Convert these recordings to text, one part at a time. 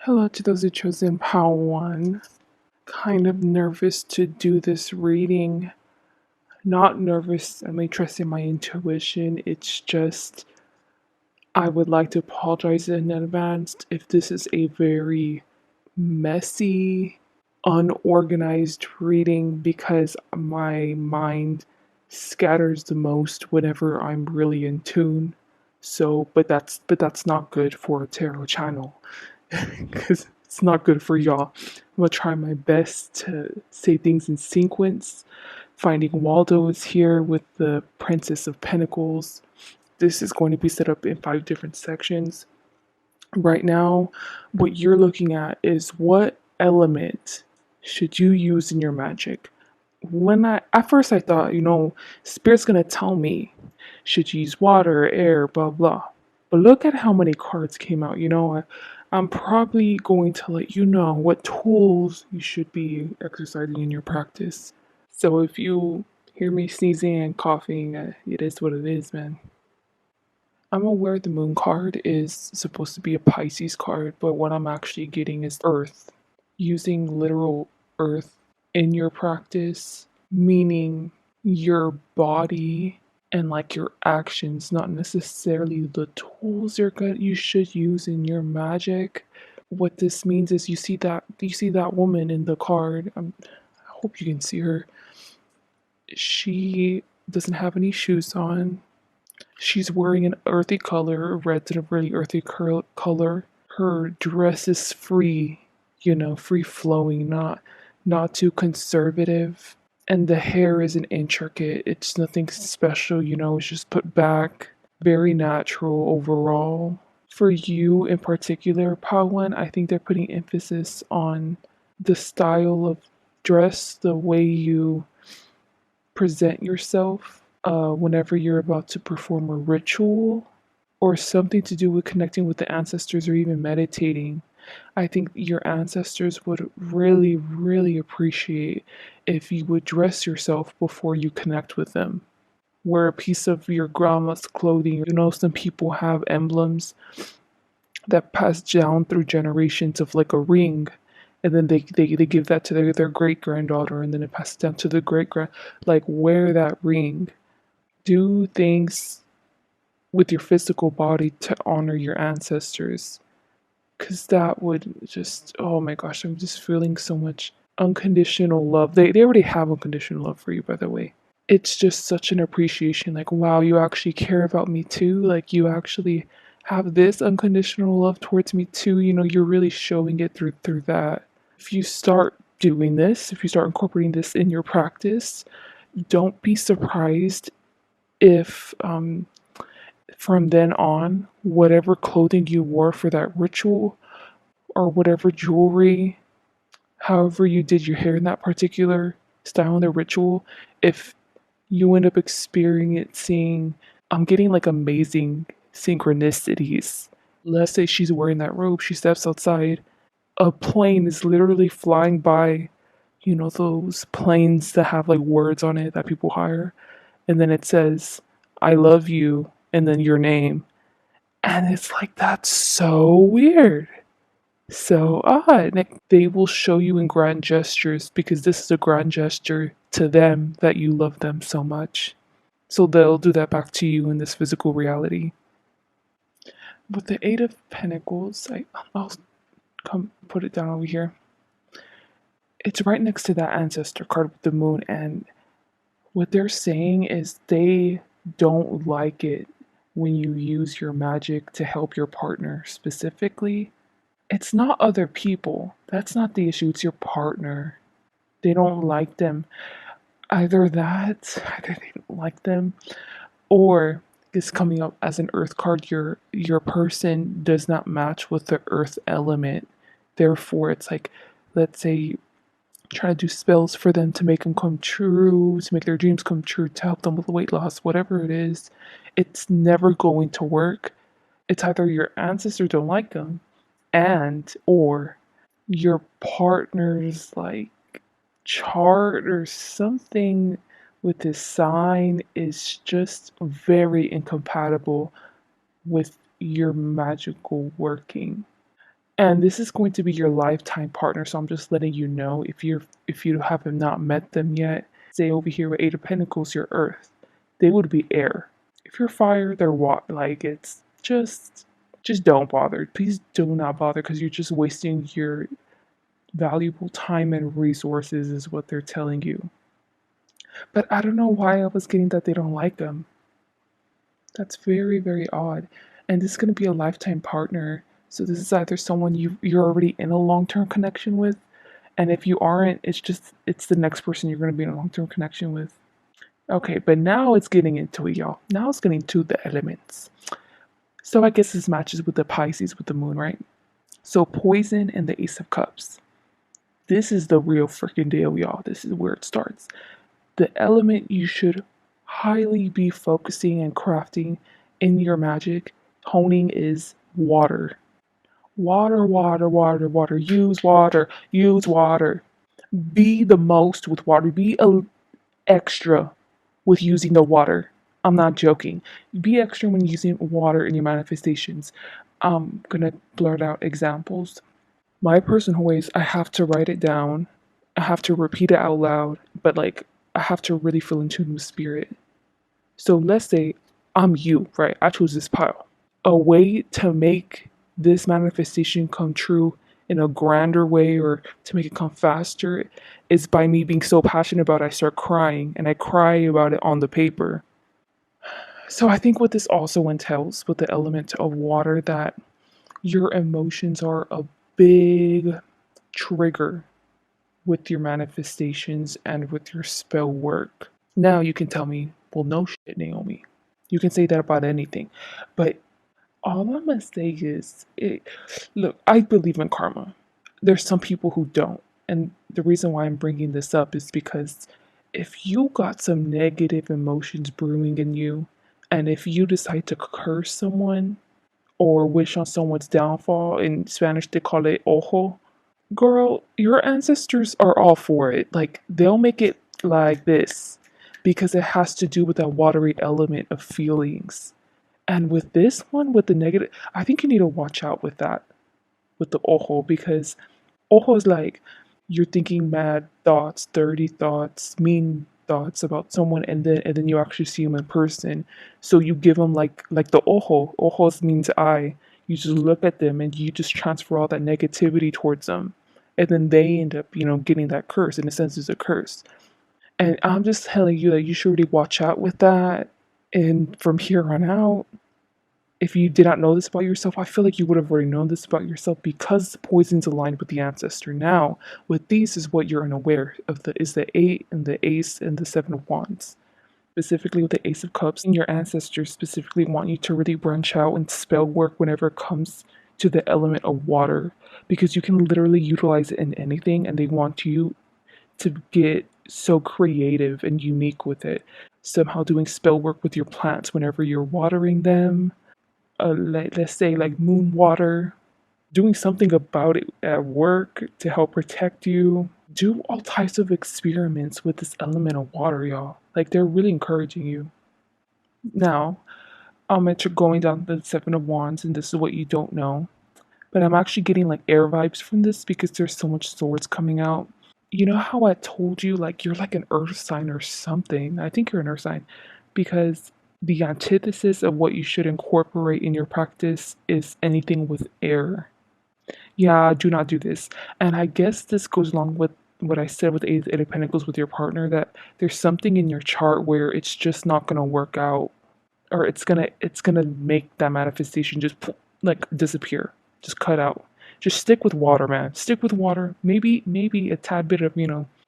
Hello to those who chosen pt.1. Kind of nervous to do this reading. Not nervous, I'm trusting my intuition. It's just, I would like to apologize in advance if this is a very messy, unorganized reading because my mind scatters the most whenever I'm really in tune. So, but that's not good for a tarot channel because it's not good for y'all. I'm gonna try my best to say things in sequence. Finding Waldo is here with the Princess of Pentacles. This is going to be set up in 5 different sections. Right now, what you're looking at is what element should you use in your magic. At first I thought, Spirit's gonna tell me should you use water, air, blah blah. But look at how many cards came out. I'm probably going to let you know what tools you should be exercising in your practice. So if you hear me sneezing and coughing, it is what it is, man. I'm aware the moon card is supposed to be a Pisces card, but what I'm actually getting is earth. Using literal earth in your practice, meaning your body and like your actions, not necessarily the tools you should use in your magic. What this means is you see that woman in the card. I hope you can see her. She doesn't have any shoes on. She's wearing an earthy color, red's a really earthy color. Her dress is free, free flowing, not too conservative. And the hair isn't intricate. It's nothing special, it's just put back. Very natural overall. For you in particular, Pawan, I think they're putting emphasis on the style of dress, the way you present yourself whenever you're about to perform a ritual or something to do with connecting with the ancestors or even meditating. I think your ancestors would really, really appreciate if you would dress yourself before you connect with them. Wear a piece of your grandma's clothing. Some people have emblems that pass down through generations of like a ring. And then they give that to their great granddaughter, and then it passes down to the great grand. Like, wear that ring. Do things with your physical body to honor your ancestors. Because that would just, oh my gosh, I'm just feeling so much unconditional love. They already have unconditional love for you, by the way. It's just such an appreciation. Like, wow, you actually care about me too. Like, you actually have this unconditional love towards me too. You're really showing it through that. If you start doing this, if you start incorporating this in your practice, don't be surprised if from then on, whatever clothing you wore for that ritual or whatever jewelry, however you did your hair in that particular style in the ritual, if you end up experiencing, I'm getting like amazing synchronicities. Let's say she's wearing that robe, she steps outside, a plane is literally flying by, those planes that have like words on it that people hire, and then it says, I love you, and then your name. And it's like, that's so weird. So odd. Like, they will show you in grand gestures because this is a grand gesture to them that you love them so much. So they'll do that back to you in this physical reality. With the Eight of Pentacles, I'll come put it down over here. It's right next to that ancestor card with the moon, and what they're saying is they don't like it when you use your magic to help your partner specifically. It's not other people. That's not the issue. It's your partner. They don't like them. Either they don't like them, or this coming up as an earth card, your person does not match with the earth element. Therefore, it's like, let's say try to do spells for them to make them come true, to make their dreams come true, to help them with weight loss, whatever it is, it's never going to work. It's either your ancestors don't like them, and or your partner's like chart or something with this sign is just very incompatible with your magical working. And this is going to be your lifetime partner, so I'm just letting you know if you have not met them yet. Say over here with Eight of Pentacles, your Earth, they would be air. If you're fire, they're water. Like it's just don't bother. Please do not bother because you're just wasting your valuable time and resources, is what they're telling you. But I don't know why I was getting that they don't like them. That's very, very odd. And this is going to be a lifetime partner. So this is either someone you're already in a long-term connection with, and if you aren't, it's the next person you're going to be in a long-term connection with. Okay, but now it's getting into it, y'all. Now it's getting to the elements. So I guess this matches with the Pisces with the moon, right? So poison and the Ace of Cups. This is the real freaking deal, y'all. This is where it starts. The element you should highly be focusing and crafting in your magic honing is water. Water, water, water, water. Use water. Use water. Be the most with water. Be a extra with using the water. I'm not joking. Be extra when using water in your manifestations. I'm gonna blurt out examples. My personal ways, I have to write it down. I have to repeat it out loud, but like I have to really feel in tune with spirit. So let's say I'm you, right? I chose this pile. A way to make this manifestation come true in a grander way or to make it come faster is by me being so passionate about it, I start crying and I cry about it on the paper. So I think what this also entails with the element of water that your emotions are a big trigger with your manifestations and with your spell work. Now you can tell me, well, no shit, Naomi. You can say that about anything. But all I'm gonna say is, look, I believe in karma. There's some people who don't. And the reason why I'm bringing this up is because if you got some negative emotions brewing in you, and if you decide to curse someone or wish on someone's downfall, in Spanish they call it ojo, girl, your ancestors are all for it. Like, they'll make it like this because it has to do with that watery element of feelings. And with this one, with the negative, I think you need to watch out with that, with the ojo, because ojo is like you're thinking mad thoughts, dirty thoughts, mean thoughts about someone, and then you actually see them in person. So you give them like the ojo. Ojos means eye. You just look at them and you just transfer all that negativity towards them, and then they end up, getting that curse. In a sense, it's a curse. And I'm just telling you that you should really watch out with that. And from here on out, if you did not know this about yourself, I feel like you would have already known this about yourself because the poison's aligned with the ancestor. Now, with these is what you're unaware of the eight and the ace and the seven of wands. Specifically with the ace of cups, and your ancestors specifically want you to really branch out and spell work whenever it comes to the element of water, because you can literally utilize it in anything and they want you to get so creative and unique with it. Somehow doing spell work with your plants whenever you're watering them, let's say like moon water, doing something about it at work to help protect you. Do all types of experiments with this element of water, y'all. Like, they're really encouraging you. Now, I'm going down the seven of wands, and this is what you don't know. But I'm actually getting like air vibes from this because there's so much swords coming out. You know how I told you like you're like an earth sign or something? I think you're an earth sign because the antithesis of what you should incorporate in your practice is anything with air. Yeah, do not do this. And I guess this goes along with what I said with Eight of Pentacles with your partner, that there's something in your chart where it's just not gonna work out, or it's gonna make that manifestation just like disappear, just cut out. Just stick with water, man. Stick with water. Maybe a tad bit of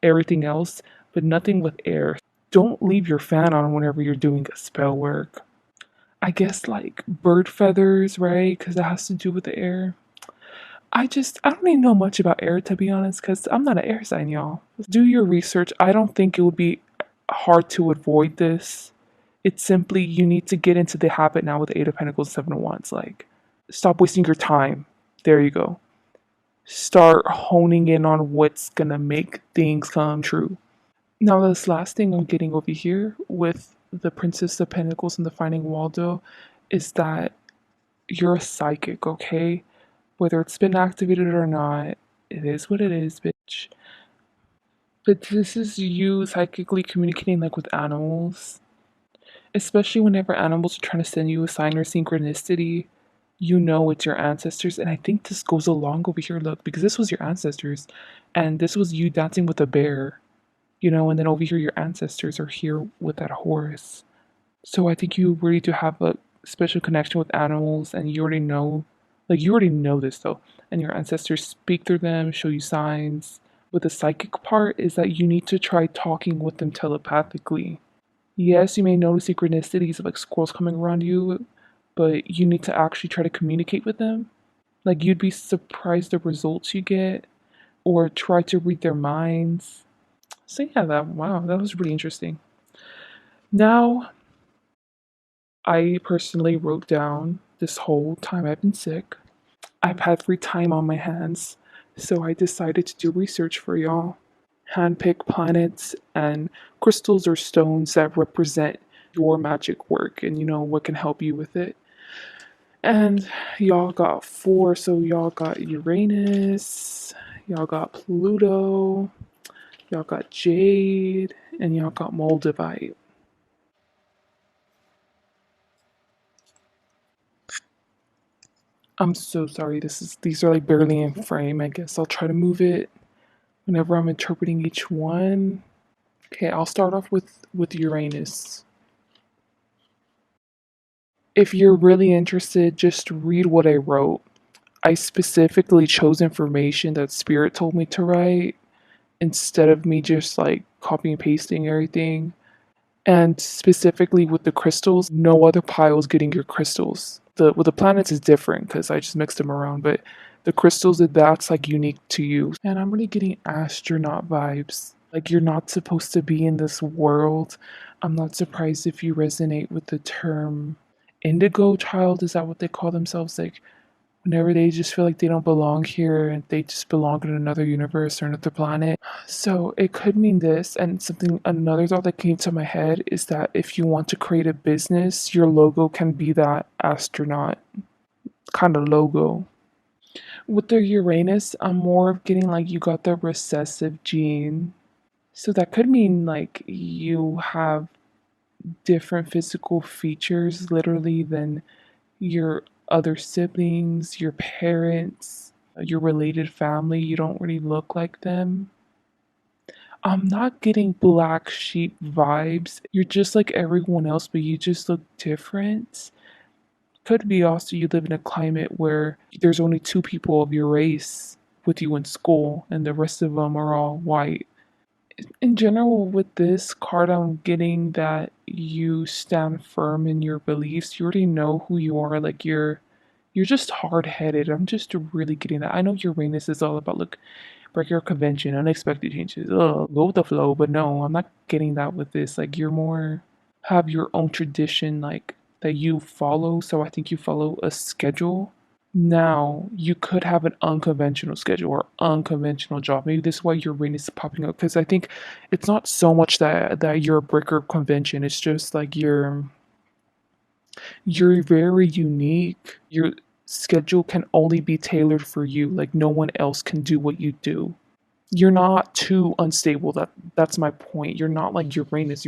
everything else, but nothing with air. Don't leave your fan on whenever you're doing a spell work. I guess like bird feathers, right? Because it has to do with the air. I don't even know much about air, to be honest, because I'm not an air sign, y'all. Do your research. I don't think it would be hard to avoid this. It's simply you need to get into the habit now with the Eight of Pentacles, Seven of Wands. Like, stop wasting your time. There you go. Start honing in on what's gonna make things come true. Now, this last thing I'm getting over here with the Princess of Pentacles and the Finding Waldo is that you're a psychic, okay? Whether it's been activated or not, it is what it is, bitch. But this is you psychically communicating like with animals, especially whenever animals are trying to send you a sign or synchronicity. You know it's your ancestors, and I think this goes along over here. Look, because this was your ancestors, and this was you dancing with a bear, and then over here your ancestors are here with that horse. So I think you really do have a special connection with animals, and you already know this though, and your ancestors speak through them, show you signs. With the psychic part is that you need to try talking with them telepathically. Yes, you may notice synchronicities of like squirrels coming around you, but you need to actually try to communicate with them. Like you'd be surprised the results you get, or try to read their minds. So yeah, that was really interesting. Now, I personally wrote down this whole time I've been sick. I've had free time on my hands, so I decided to do research for y'all. Handpick planets and crystals or stones that represent your magic work and what can help you with it. And y'all got four, so y'all got Uranus, y'all got Pluto, y'all got Jade, and y'all got Moldavite. I'm so sorry. These are like barely in frame. I guess I'll try to move it whenever I'm interpreting each one. Okay, I'll start off with Uranus. If you're really interested, just read what I wrote. I specifically chose information that Spirit told me to write instead of me just like copy and pasting everything. And specifically with the crystals, no other pile is getting your crystals. The with the planets is different because I just mixed them around, but the crystals that's like unique to you. And I'm really getting astronaut vibes. Like you're not supposed to be in this world. I'm not surprised if you resonate with the term indigo child. Is that what they call themselves? Like whenever they just feel like they don't belong here and they just belong in another universe or another planet. So it could mean this, and another thought that came to my head is that if you want to create a business, your logo can be that astronaut kind of logo. With the Uranus, I'm more of getting like you got the recessive gene. So that could mean like you have different physical features literally than your other siblings, your parents, your related family. You don't really look like them. I'm not getting black sheep vibes. You're just like everyone else, but you just look different. Could be also you live in a climate where there's only two people of your race with you in school, and the rest of them are all white. In general, with this card, I'm getting that you stand firm in your beliefs. You already know who you are. Like you're just hard headed. I'm just really getting that. I know Uranus is all about look break your convention, unexpected changes. Go with the flow. But no, I'm not getting that with this. Like you're more have your own tradition, like that you follow. So I think you follow a schedule. Now you could have an unconventional schedule or unconventional job. Maybe this is why your ring is popping up. Because I think it's not so much that you're a breaker of convention. It's just like you're very unique. Your schedule can only be tailored for you. Like no one else can do what you do. You're not too unstable. That's my point. You're not like Uranus.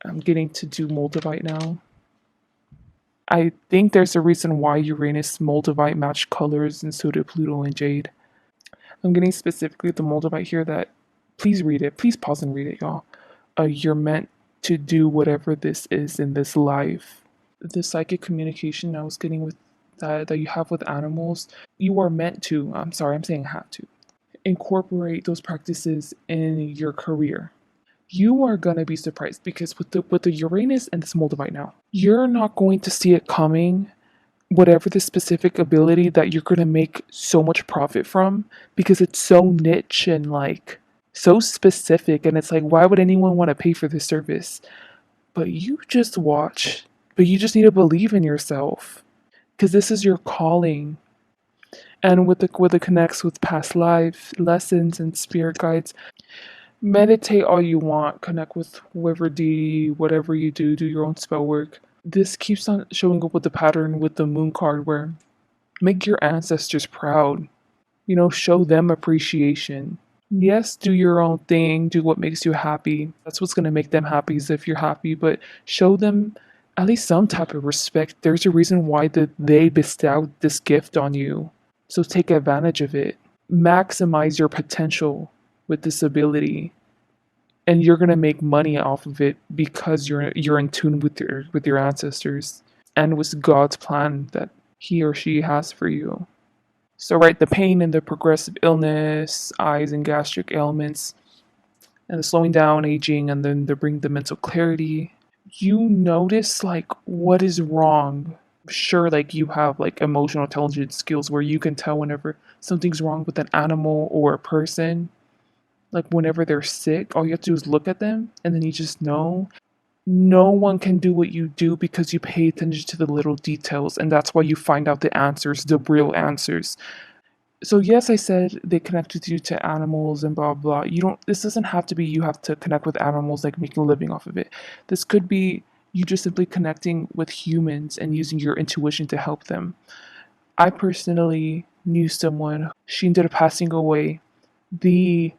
I'm getting to do Moldavite now. I think there's a reason why Uranus Moldavite match colors and so do Pluto and Jade. I'm getting specifically the Moldavite here that please read it. Please pause and read it, y'all. You're meant to do whatever this is in this life. The psychic communication I was getting with that you have with animals, you are meant to, I'm sorry, I'm saying have to, incorporate those practices in your career. You are gonna be surprised because with the Uranus and this Moldavite now, you're not going to see it coming, whatever the specific ability that you're gonna make so much profit from, because it's so niche and like so specific, and it's like why would anyone want to pay for this service? But you just watch. But you just need to believe in yourself because this is your calling. And with the connects with past life lessons and spirit guides, meditate all you want, connect with whoever deity, whatever you do your own spell work. This keeps on showing up with the pattern with the moon card where Make your ancestors proud. Show them appreciation. Yes, do your own thing, do what makes you happy. That's what's going to make them happy is if you're happy, but show them at least some type of respect. There's a reason why they bestowed this gift on you. So take advantage of it. Maximize your potential with this ability. And you're going to make money off of it because you're in tune with your ancestors and with God's plan that he or she has for you. So, right, the pain and the progressive illness, eyes and gastric ailments, and the slowing down, aging, and then they bring the mental clarity. You notice like what is wrong. Sure, like you have like emotional intelligence skills where you can tell whenever something's wrong with an animal or a person. Like whenever they're sick, all you have to do is look at them and then you just know. No one can do what you do because you pay attention to the little details, and that's why you find out the answers, the real answers. So yes, I said they connected you to animals and blah blah. You don't. This doesn't have to be you have to connect with animals like making a living off of it. This could be you just simply connecting with humans and using your intuition to help them. I personally knew someone. She ended up passing away. The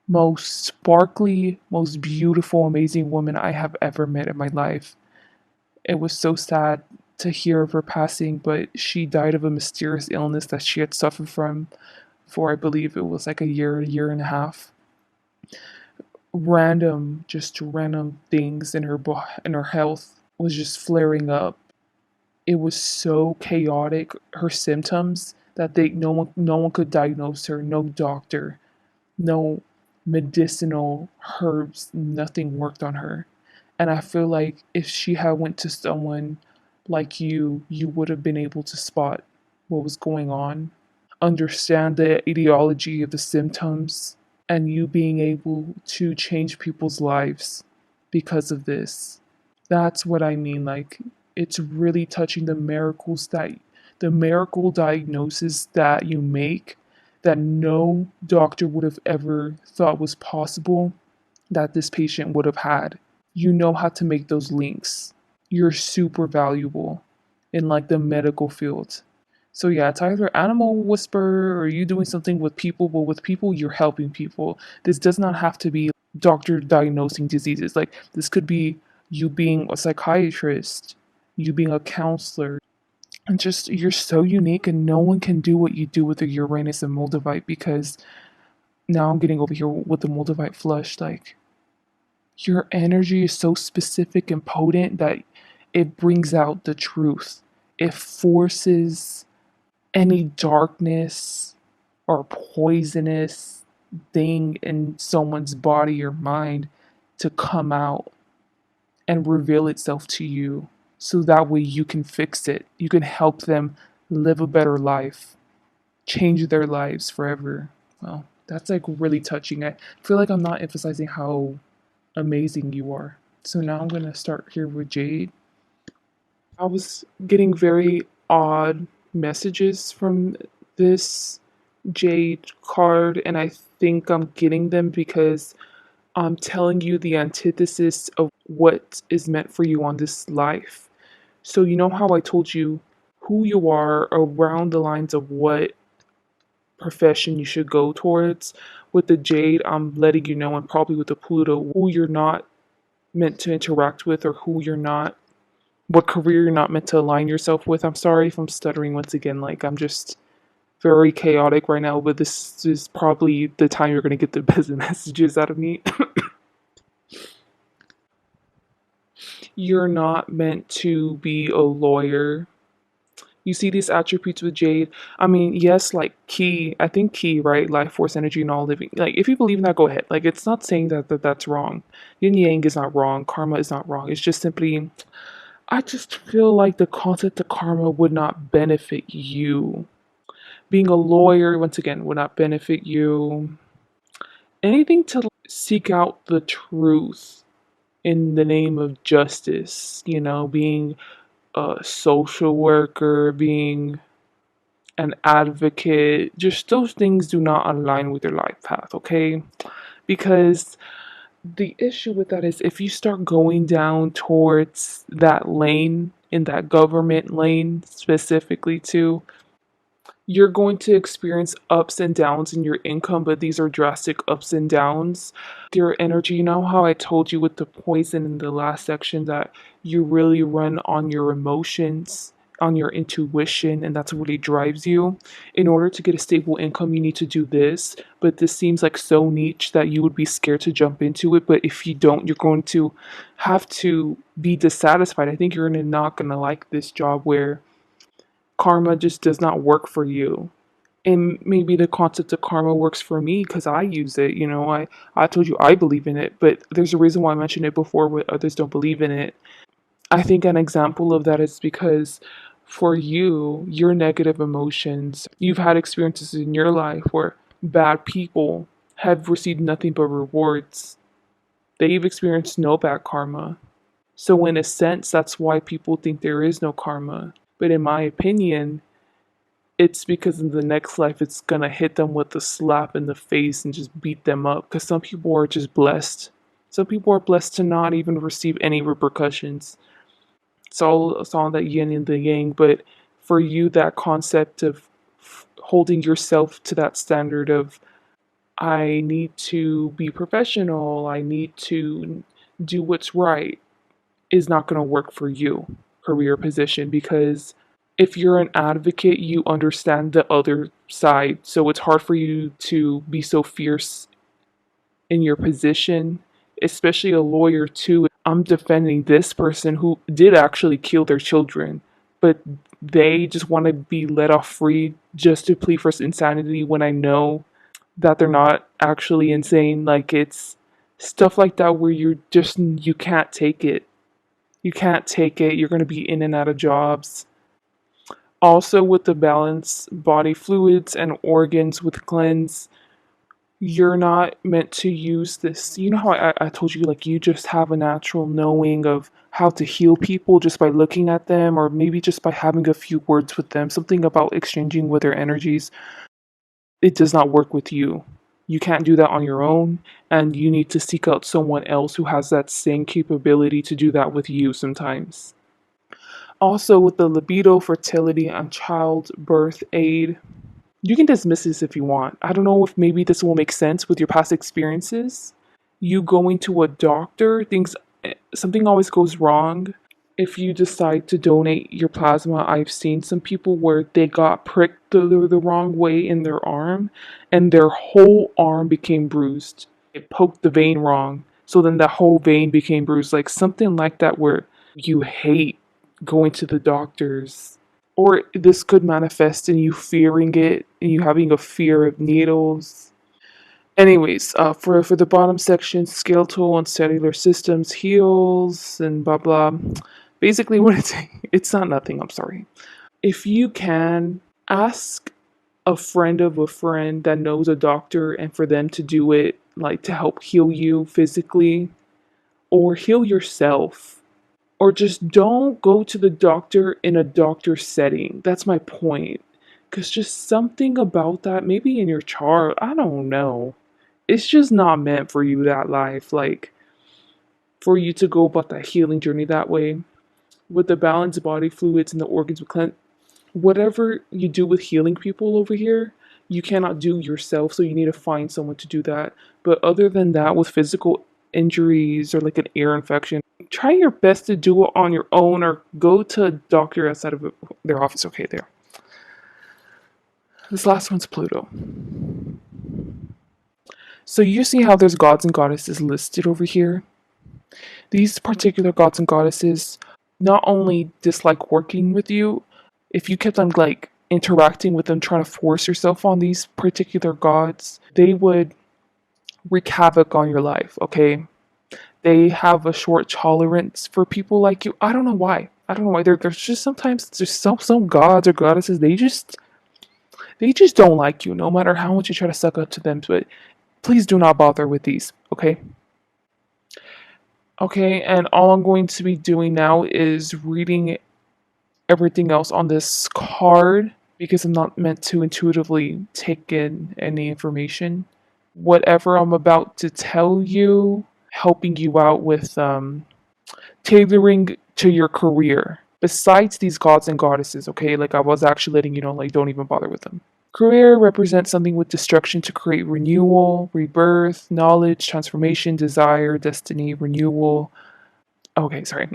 most sparkly, most beautiful, amazing woman I have ever met in my life. It was so sad to hear of her passing, but she died of a mysterious illness that she had suffered from for I believe it was like a year and a half. Just random things in her health was just flaring up. It was so chaotic. Her symptoms that no one could diagnose her. No doctor, no medicinal herbs, nothing worked on her. And I feel like if she had went to someone like you would have been able to spot what was going on, understand the etiology of the symptoms, and you being able to change people's lives because of this. That's what I mean. Like, it's really touching the miracle diagnosis that you make that no doctor would have ever thought was possible that this patient would have had. You know how to make those links. You're super valuable in like the medical field. So yeah, it's either animal whisperer or you doing something with people, but with people you're helping people. This does not have to be doctor diagnosing diseases. Like this could be you being a psychiatrist, you being a counselor. And just you're so unique and no one can do what you do with the Uranus and Moldavite because now I'm getting over here with the Moldavite flush, like your energy is so specific and potent that it brings out the truth. It forces any darkness or poisonous thing in someone's body or mind to come out and reveal itself to you. So that way you can fix it. You can help them live a better life, change their lives forever. Well, that's like really touching. I feel like I'm not emphasizing how amazing you are. So now I'm going to start here with Jade. I was getting very odd messages from this Jade card, and I think I'm getting them because I'm telling you the antithesis of what is meant for you on this life. So, you know how I told you who you are around the lines of what profession you should go towards? With the Jade, I'm letting you know, and probably with the Pluto, who you're not meant to interact with or who you're not, what career you're not meant to align yourself with. I'm sorry if I'm stuttering once again. Like, I'm just very chaotic right now, but this is probably the time you're going to get the best messages out of me. You're not meant to be a lawyer. You see these attributes with Jade. I mean, yes, like I think key, right? Life force, energy, and all living. Like, if you believe in that, go ahead. Like, it's not saying that's wrong. Yin Yang is not wrong. Karma is not wrong. It's just simply, I just feel like the concept of karma would not benefit you. Being a lawyer, once again, would not benefit you. Anything to seek out the truth in the name of justice, being a social worker, being an advocate, just those things do not align with your life path, okay? Because the issue with that is if you start going down towards that lane, in that government lane specifically too, You're going to experience ups and downs in your income, but these are drastic ups and downs. Your energy, you know how I told you with the poison in the last section that you really run on your emotions, on your intuition, and that's what really drives you. In order to get a stable income, you need to do this, but this seems like so niche that you would be scared to jump into it. But if you don't, you're going to have to be dissatisfied. I think you're not gonna like this job where karma just does not work for you. And maybe the concept of karma works for me because I use it. I told you I believe in it, but there's a reason why I mentioned it before where others don't believe in it. I think an example of that is because for you, your negative emotions, you've had experiences in your life where bad people have received nothing but rewards. They've experienced no bad karma. So, in a sense, that's why people think there is no karma. But in my opinion, it's because in the next life it's gonna hit them with a slap in the face and just beat them up. Because some people are just blessed. Some people are blessed to not even receive any repercussions. It's all that yin and the yang. But for you, that concept of holding yourself to that standard of I need to be professional, I need to do what's right, is not going to work for you career position because if you're an advocate, you understand the other side. So it's hard for you to be so fierce in your position, especially a lawyer, too. I'm defending this person who did actually kill their children, but they just want to be let off free just to plead for insanity when I know that they're not actually insane. Like, it's stuff like that where you can't take it. You can't take it. You're going to be in and out of jobs. Also, with the balance body fluids and organs with cleanse, you're not meant to use this. You know how I told you, like, you just have a natural knowing of how to heal people just by looking at them, or maybe just by having a few words with them, something about exchanging with their energies. It does not work with you. You can't do that on your own, and you need to seek out someone else who has that same capability to do that with you sometimes. Also, with the libido, fertility, and childbirth aid, you can dismiss this if you want. I don't know if maybe this will make sense with your past experiences. You going to a doctor, things something always goes wrong. If you decide to donate your plasma, I've seen some people where they got pricked the wrong way in their arm and their whole arm became bruised. It poked the vein wrong. So then that whole vein became bruised. Like something like that where you hate going to the doctors. Or this could manifest in you fearing it and you having a fear of needles. Anyways, for the bottom section, skeletal and cellular systems heals and blah blah. Basically, what it's not nothing. I'm sorry. If you can ask a friend of a friend that knows a doctor and for them to do it, like to help heal you physically or heal yourself, or just don't go to the doctor in a doctor setting. That's my point. Because just something about that, maybe in your chart, I don't know. It's just not meant for you that life. Like, for you to go about that healing journey that way. With the balanced body fluids and the organs with cleanse, whatever you do with healing people over here, you cannot do yourself, so you need to find someone to do that. But other than that, with physical injuries or like an ear infection, try your best to do it on your own or go to a doctor outside of their office. Okay, there. This last one's Pluto. So you see how there's gods and goddesses listed over here? These particular gods and goddesses not only dislike working with you, if you kept on like interacting with them, trying to force yourself on these particular gods, they would wreak havoc on your life, okay? They have a short tolerance for people like you. I don't know why. I don't know why. There's just sometimes there's some gods or goddesses, they just don't like you, no matter how much you try to suck up to them. But please do not bother with these, okay? Okay, and all I'm going to be doing now is reading everything else on this card because I'm not meant to intuitively take in any information. Whatever I'm about to tell you, helping you out with tailoring to your career. besides these gods and goddesses, okay? Like I was actually letting you know, like don't even bother with them. Career represents something with destruction to create renewal, rebirth, knowledge, transformation, desire, destiny, renewal. Okay, sorry.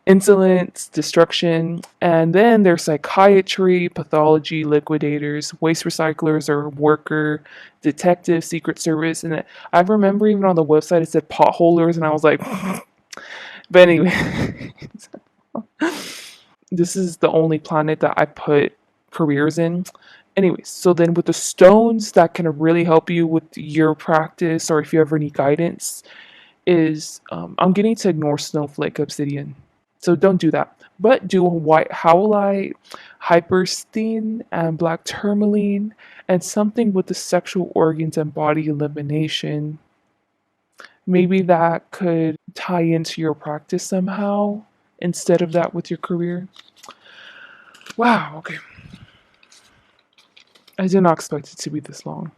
Insolence, destruction. And then there's psychiatry, pathology, liquidators, waste recyclers or worker, detective, secret service. And I remember even on the website it said potholers, and I was like, but anyway, this is the only planet that I put careers in. Anyways, so then with the stones that can really help you with your practice or if you ever need guidance, is I'm getting to ignore snowflake obsidian. So don't do that. But do white howlite, hyperstein, and black tourmaline, and something with the sexual organs and body elimination. Maybe that could tie into your practice somehow instead of that with your career. Wow, okay. I did not expect it to be this long.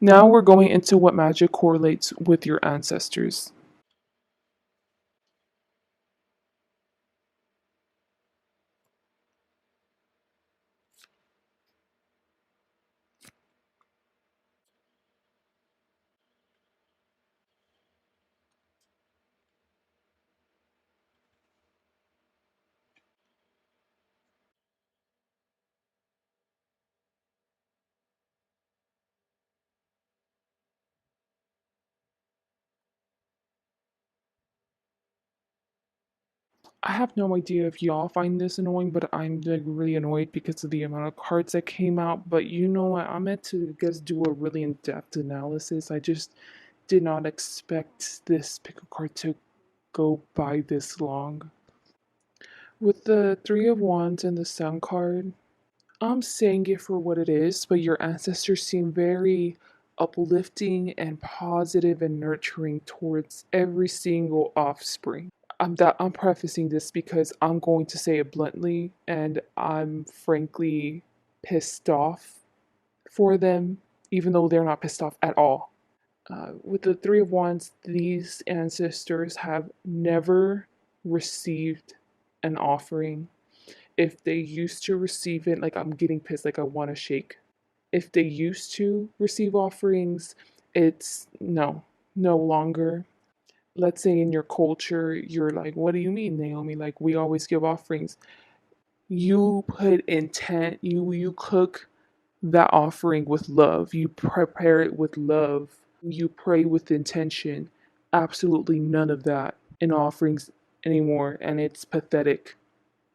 Now we're going into what magic correlates with your ancestors. I have no idea if y'all find this annoying, but I'm like really annoyed because of the amount of cards that came out. But you know what? I meant to just do a really in-depth analysis. I just did not expect this pick a card to go by this long. With the Three of Wands and the Sun card, I'm saying it for what it is, but your ancestors seem very uplifting and positive and nurturing towards every single offspring. I'm prefacing this because I'm going to say it bluntly, and I'm frankly pissed off for them, even though they're not pissed off at all. With the Three of Wands, these ancestors have never received an offering. If they used to receive it, like I'm getting pissed, like I want to shake. If they used to receive offerings, it's no longer. Let's say in your culture, you're like, what do you mean, Naomi? Like, we always give offerings. You put intent, you cook that offering with love, you prepare it with love, you pray with intention. Absolutely none of that in offerings anymore, and it's pathetic.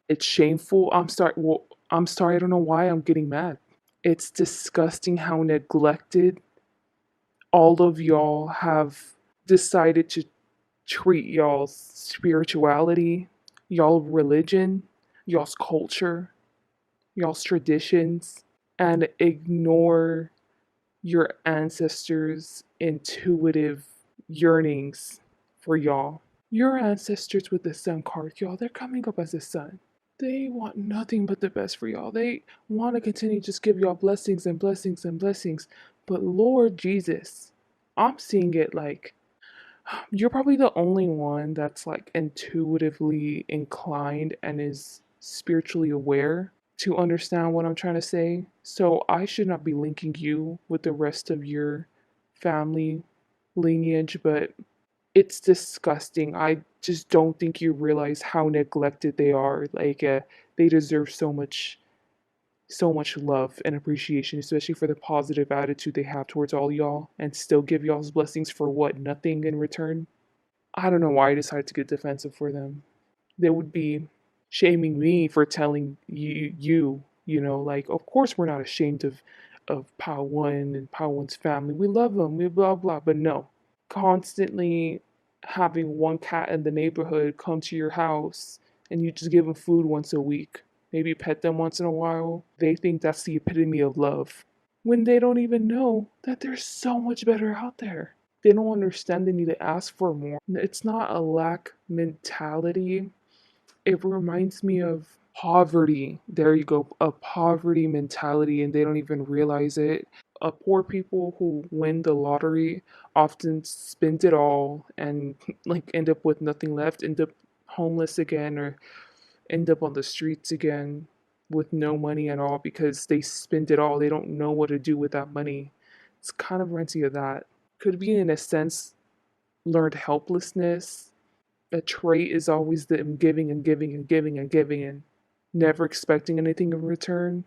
It's shameful. I'm sorry, I don't know why I'm getting mad. It's disgusting how neglected all of y'all have decided to treat y'all's spirituality, y'all religion, y'all's culture, y'all's traditions, and ignore your ancestors' intuitive yearnings for y'all. Your ancestors with the sun card, y'all, they're coming up as the sun. They want nothing but the best for y'all. They want to continue to just give y'all blessings and blessings and blessings. But Lord Jesus, I'm seeing it like you're probably the only one that's like intuitively inclined and is spiritually aware to understand what I'm trying to say. So I should not be linking you with the rest of your family lineage, but it's disgusting. I just don't think you realize how neglected they are. Like they deserve so much love and appreciation, especially for the positive attitude they have towards all y'all and still give y'all's blessings for what? Nothing in return. I don't know why I decided to get defensive for them. They would be shaming me for telling you know, like, of course we're not ashamed of Pow One and Pow One's family. We love them, we blah blah. But no, constantly having one cat in the neighborhood come to your house and you just give them food once a week, maybe pet them once in a while. They think that's the epitome of love when they don't even know that there's so much better out there. They don't understand they need to ask for more. It's not a lack mentality. It reminds me of poverty. There you go, a poverty mentality, and they don't even realize it. Poor people who win the lottery often spend it all and like end up with nothing left, end up homeless again, or end up on the streets again with no money at all because they spent it all. They don't know what to do with that money. It's kind of reminds me of that. Could be, in a sense, learned helplessness. A trait is always them giving and giving and giving and giving and never expecting anything in return.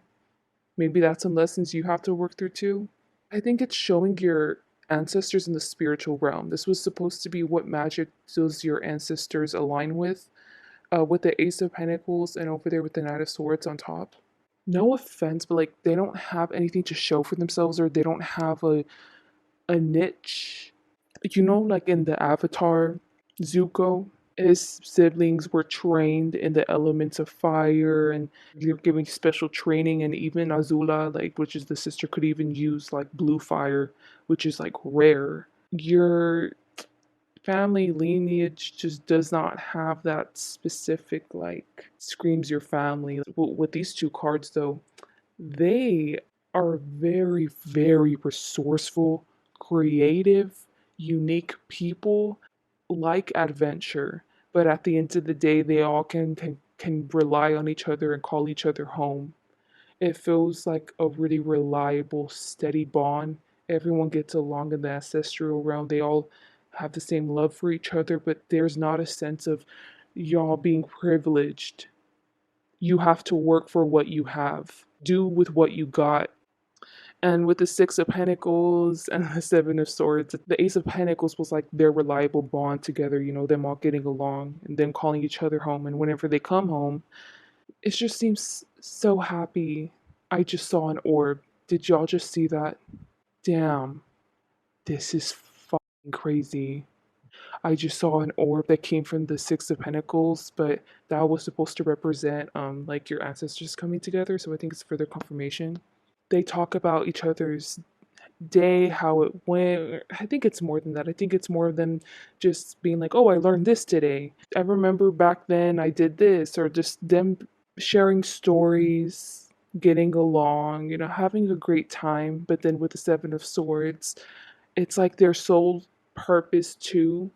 Maybe that's some lessons you have to work through too. I think it's showing your ancestors in the spiritual realm. This was supposed to be what magic does your ancestors align with the Ace of Pentacles and over there with the Knight of Swords on top. No offense, but like they don't have anything to show for themselves, or they don't have a niche. Like in the Avatar, Zuko, his siblings were trained in the elements of fire and you're giving special training, and even Azula, like which is the sister, could even use like blue fire, which is like rare. Your family lineage just does not have that specific like screams your family. With these two cards though, they are very, very resourceful, creative, unique people, like adventure. But at the end of the day, they all can rely on each other and call each other home. It feels like a really reliable, steady bond. Everyone gets along in the ancestral realm. They all have the same love for each other, but there's not a sense of y'all being privileged. You have to work for what you have, do with what you got. And with the Six of Pentacles and the Seven of Swords, the Ace of Pentacles was like their reliable bond together, them all getting along and them calling each other home. And whenever they come home, it just seems so happy. I just saw an orb. Did y'all just see that? Damn, this is fucking crazy. I just saw an orb that came from the Six of Pentacles, but that was supposed to represent like your ancestors coming together, so I think it's for their confirmation. They talk about each other's day, how it went. I think it's more than that. I think it's more than just being like, oh, I learned this today. I remember back then I did this, or just them sharing stories, getting along, having a great time. But then with the Seven of Swords, it's like their sole purpose too,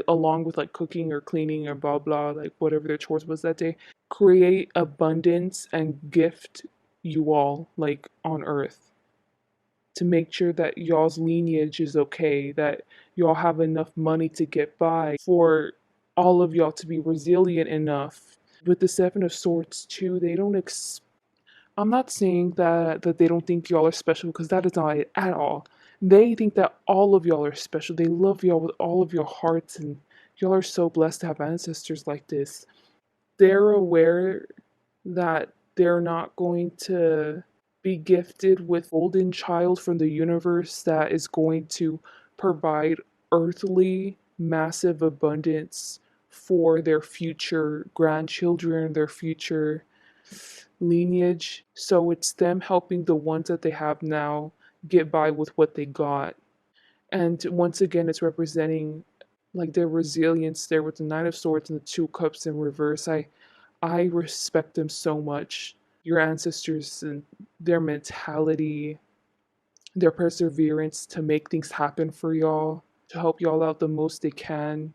along with like cooking or cleaning or blah blah, like whatever their chores was that day, create abundance and gift you all like on earth, to make sure that y'all's lineage is okay, that y'all have enough money to get by, for all of y'all to be resilient enough. With the Seven of Swords too, they don't I'm not saying that they don't think y'all are special, because that is not it at all. They think that all of y'all are special. They love y'all with all of your hearts, and y'all are so blessed to have ancestors like this. They're aware that they're not going to be gifted with golden child from the universe that is going to provide earthly massive abundance for their future grandchildren, their future lineage. So it's them helping the ones that they have now get by with what they got. And once again, it's representing like their resilience there with the Nine of Swords and the Two Cups in reverse. I respect them so much. Your ancestors and their mentality, their perseverance to make things happen for y'all, to help y'all out the most they can.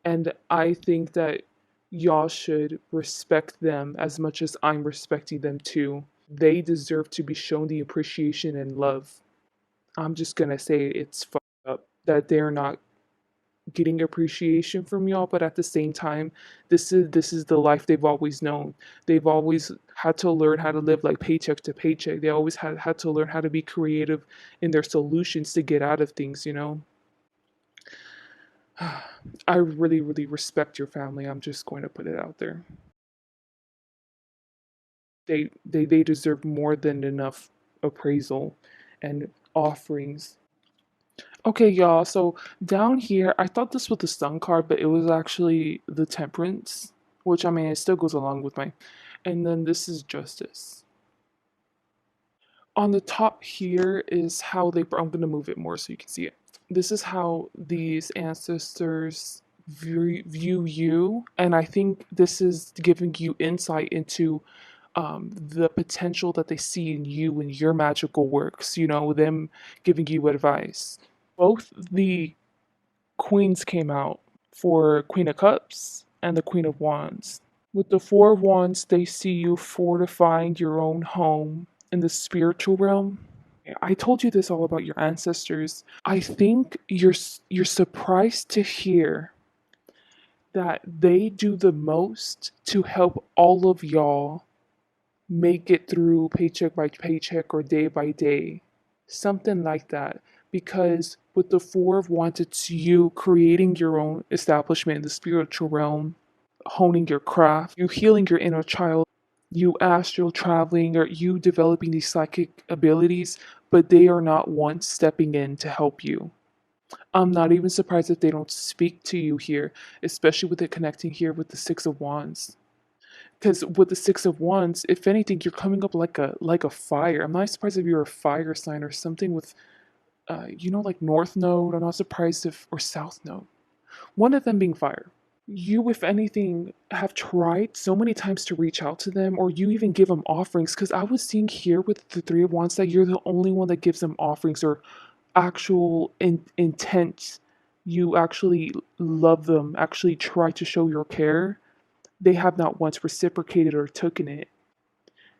And I think that y'all should respect them as much as I'm respecting them too. They deserve to be shown the appreciation and love. I'm just gonna say it's fucked up that they're not getting appreciation from y'all, but at the same time, this is the life they've always known. They've always had to learn how to live like paycheck to paycheck. They always had to learn how to be creative in their solutions to get out of things. I really, really respect your family. I'm just going to put it out there. They deserve more than enough appraisal and offerings. Okay, y'all. So down here, I thought this was the Sun card, but it was actually the Temperance, which I mean, it still goes along with my. And then this is Justice. On the top here is how they. I'm gonna move it more so you can see it. This is how these ancestors view you, and I think this is giving you insight into the potential that they see in you and your magical works. Them giving you advice. Both the queens came out for Queen of Cups and the Queen of Wands. With the Four of Wands, they see you fortifying your own home in the spiritual realm. I told you this all about your ancestors. I think you're surprised to hear that they do the most to help all of y'all make it through paycheck by paycheck or day by day. Something like that. Because with the Four of Wands, it's you creating your own establishment in the spiritual realm, honing your craft, you healing your inner child, you astral traveling, or you developing these psychic abilities, but they are not once stepping in to help you. I'm not even surprised if they don't speak to you here, especially with it connecting here with the Six of Wands. Because with the Six of Wands, if anything, you're coming up like a fire. I'm not surprised if you're a fire sign or something with, like North Node. I'm not surprised if or South Node. One of them being fire. You, if anything, have tried so many times to reach out to them, or you even give them offerings. Because I was seeing here with the Three of Wands that you're the only one that gives them offerings or actual intent. You actually love them, actually try to show your care. They have not once reciprocated or taken it.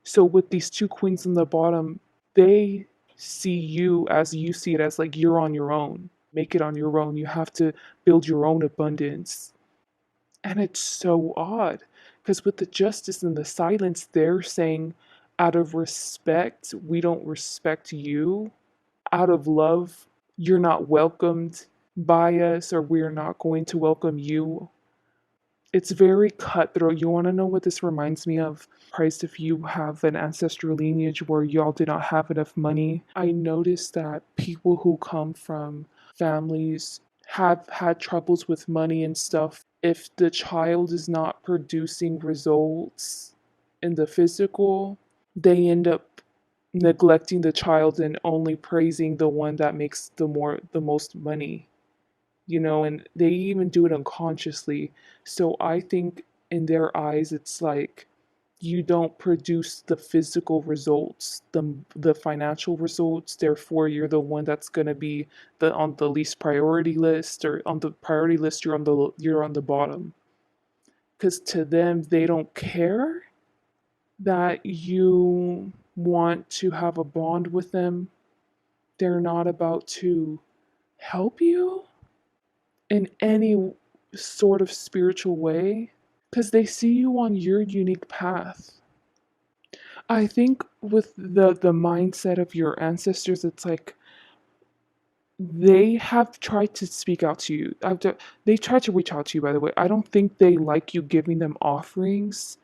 So with these two queens on the bottom, they see you as you see it as like you're on your own. Make it on your own. You have to build your own abundance. And it's so odd because with the justice and the silence, they're saying, out of respect, we don't respect you. Out of love, you're not welcomed by us, or we're not going to welcome you. It's very cutthroat. You want to know what this reminds me of? Christ, if you have an ancestral lineage where y'all did not have enough money, I noticed that people who come from families have had troubles with money and stuff. If the child is not producing results in the physical, they end up neglecting the child and only praising the one that makes the most money, and they even do it unconsciously. So I think in their eyes, it's like you don't produce the physical results, the financial results. Therefore, you're the one that's gonna be the on the least priority list, or on the priority list, you're on the bottom. Because to them, they don't care that you want to have a bond with them. They're not about to help you in any sort of spiritual way because they see you on your unique path. I think with the mindset of your ancestors, it's like they have tried to speak out to you. They tried to reach out to you, by the way. I don't think they like you giving them offerings.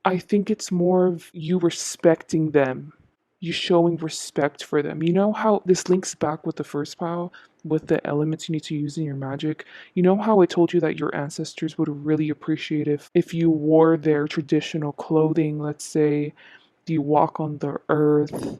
I think it's more of you respecting them, you showing respect for them. You know how this links back with the first pile, with the elements you need to use in your magic? You know how I told you that your ancestors would really appreciate if you wore their traditional clothing? Let's say you walk on the earth,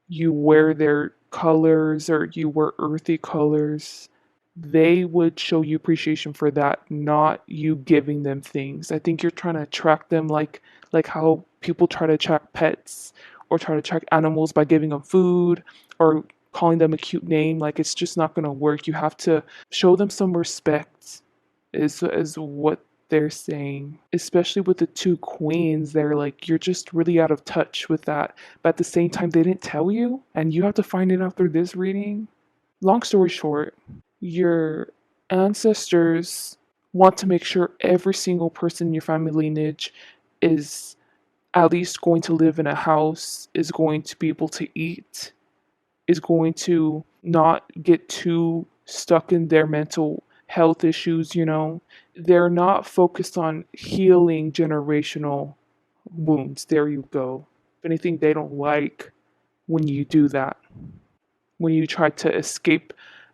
you wear their colors, or you wear earthy colors. They would show you appreciation for that, not you giving them things. I think you're trying to attract them like how people try to attract pets or try to attract animals by giving them food or calling them a cute name. Like, it's just not going to work. You have to show them some respect, is what they're saying. Especially with the two queens, they're like, you're just really out of touch with that. But at the same time, they didn't tell you, and you have to find it out through this reading. Long story short, your ancestors want to make sure every single person in your family lineage is at least going to live in a house, is going to be able to eat, is going to not get too stuck in their mental health issues. They're not focused on healing generational wounds. There you go. If anything, they don't like when you do that, when you try to escape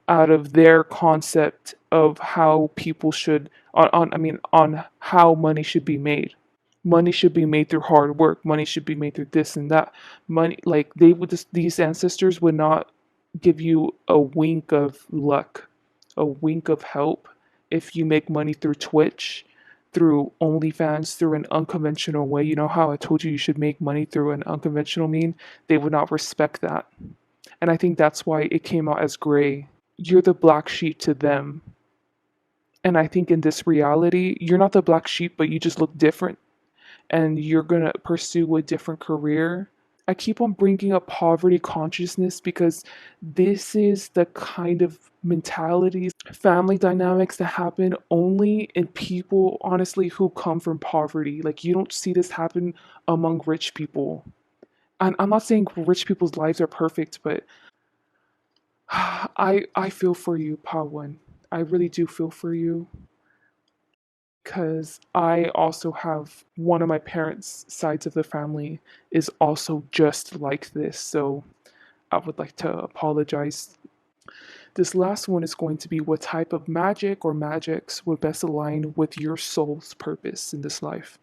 out of their concept of how people should on how money should be made. Money should be made through hard work. Money should be made through this and that. Money, like, these ancestors would not give you a wink of luck, a wink of help if you make money through Twitch, through OnlyFans, through an unconventional way. You know how I told you should make money through an unconventional mean? They would not respect that. And I think that's why it came out as gray. You're the black sheep to them. And I think in this reality, you're not the black sheep, but you just look different and you're going to pursue a different career. I keep on bringing up poverty consciousness because this is the kind of mentalities, family dynamics that happen only in people, honestly, who come from poverty. Like, you don't see this happen among rich people. And I'm not saying rich people's lives are perfect, but I feel for you, Pawan. I really do feel for you because I also have one of my parents' sides of the family is also just like this. So I would like to apologize. This last one is going to be what type of magic or magics would best align with your soul's purpose in this life.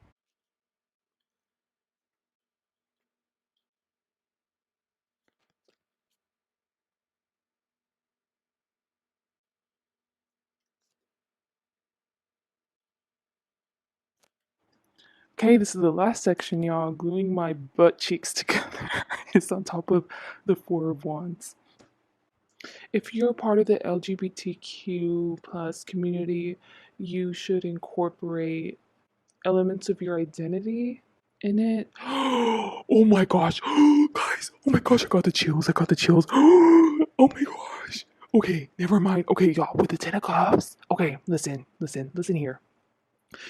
Okay, this is the last section, y'all. Gluing my butt cheeks together is on top of the Four of Wands. If you're part of the LGBTQ plus community, you should incorporate elements of your identity in it. Oh my gosh, guys! Oh my gosh, I got the chills. I got the chills. Oh my gosh. Okay, never mind. Okay, y'all, with the Ten of Cups. Okay, listen here.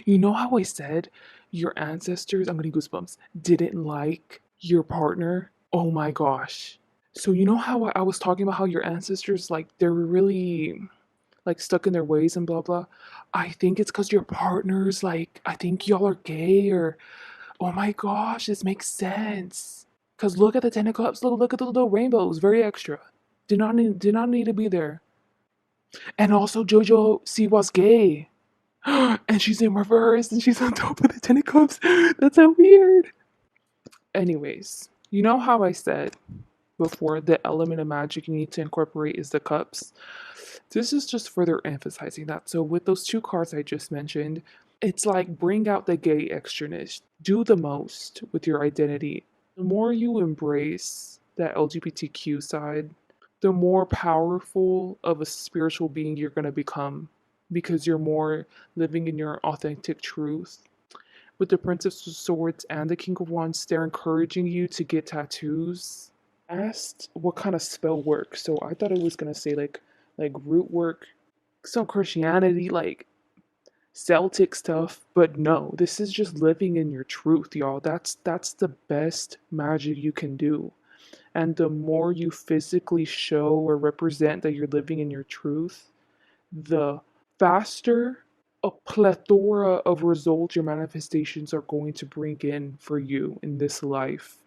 You know how I said your ancestors, I'm getting goosebumps, didn't like your partner? Oh my gosh. So you know how I was talking about how your ancestors, like, they're really like stuck in their ways and blah blah. I think it's because your partners, like, I think y'all are gay or oh my gosh, this makes sense. Cause look at the Ten of Cups, look at the little rainbows, very extra. Did not need to be there. And also JoJo Siwa's gay. And she's in reverse and she's on top of the Ten of Cups. That's so weird. Anyways, you know how I said before the element of magic you need to incorporate is the cups? This is just further emphasizing that. So, with those two cards I just mentioned, it's like bring out the gay extraness, do the most with your identity. The more you embrace that LGBTQ side, the more powerful of a spiritual being you're going to become because you're more living in your authentic truth. With the Princess of Swords and the King of Wands, they're encouraging you to get tattoos. Asked what kind of spell work, so I thought it was gonna say like root work, some Christianity, like Celtic stuff, but no, this is just living in your truth, y'all. That's the best magic you can do. And the more you physically show or represent that you're living in your truth, the faster a plethora of results your manifestations are going to bring in for you in this life.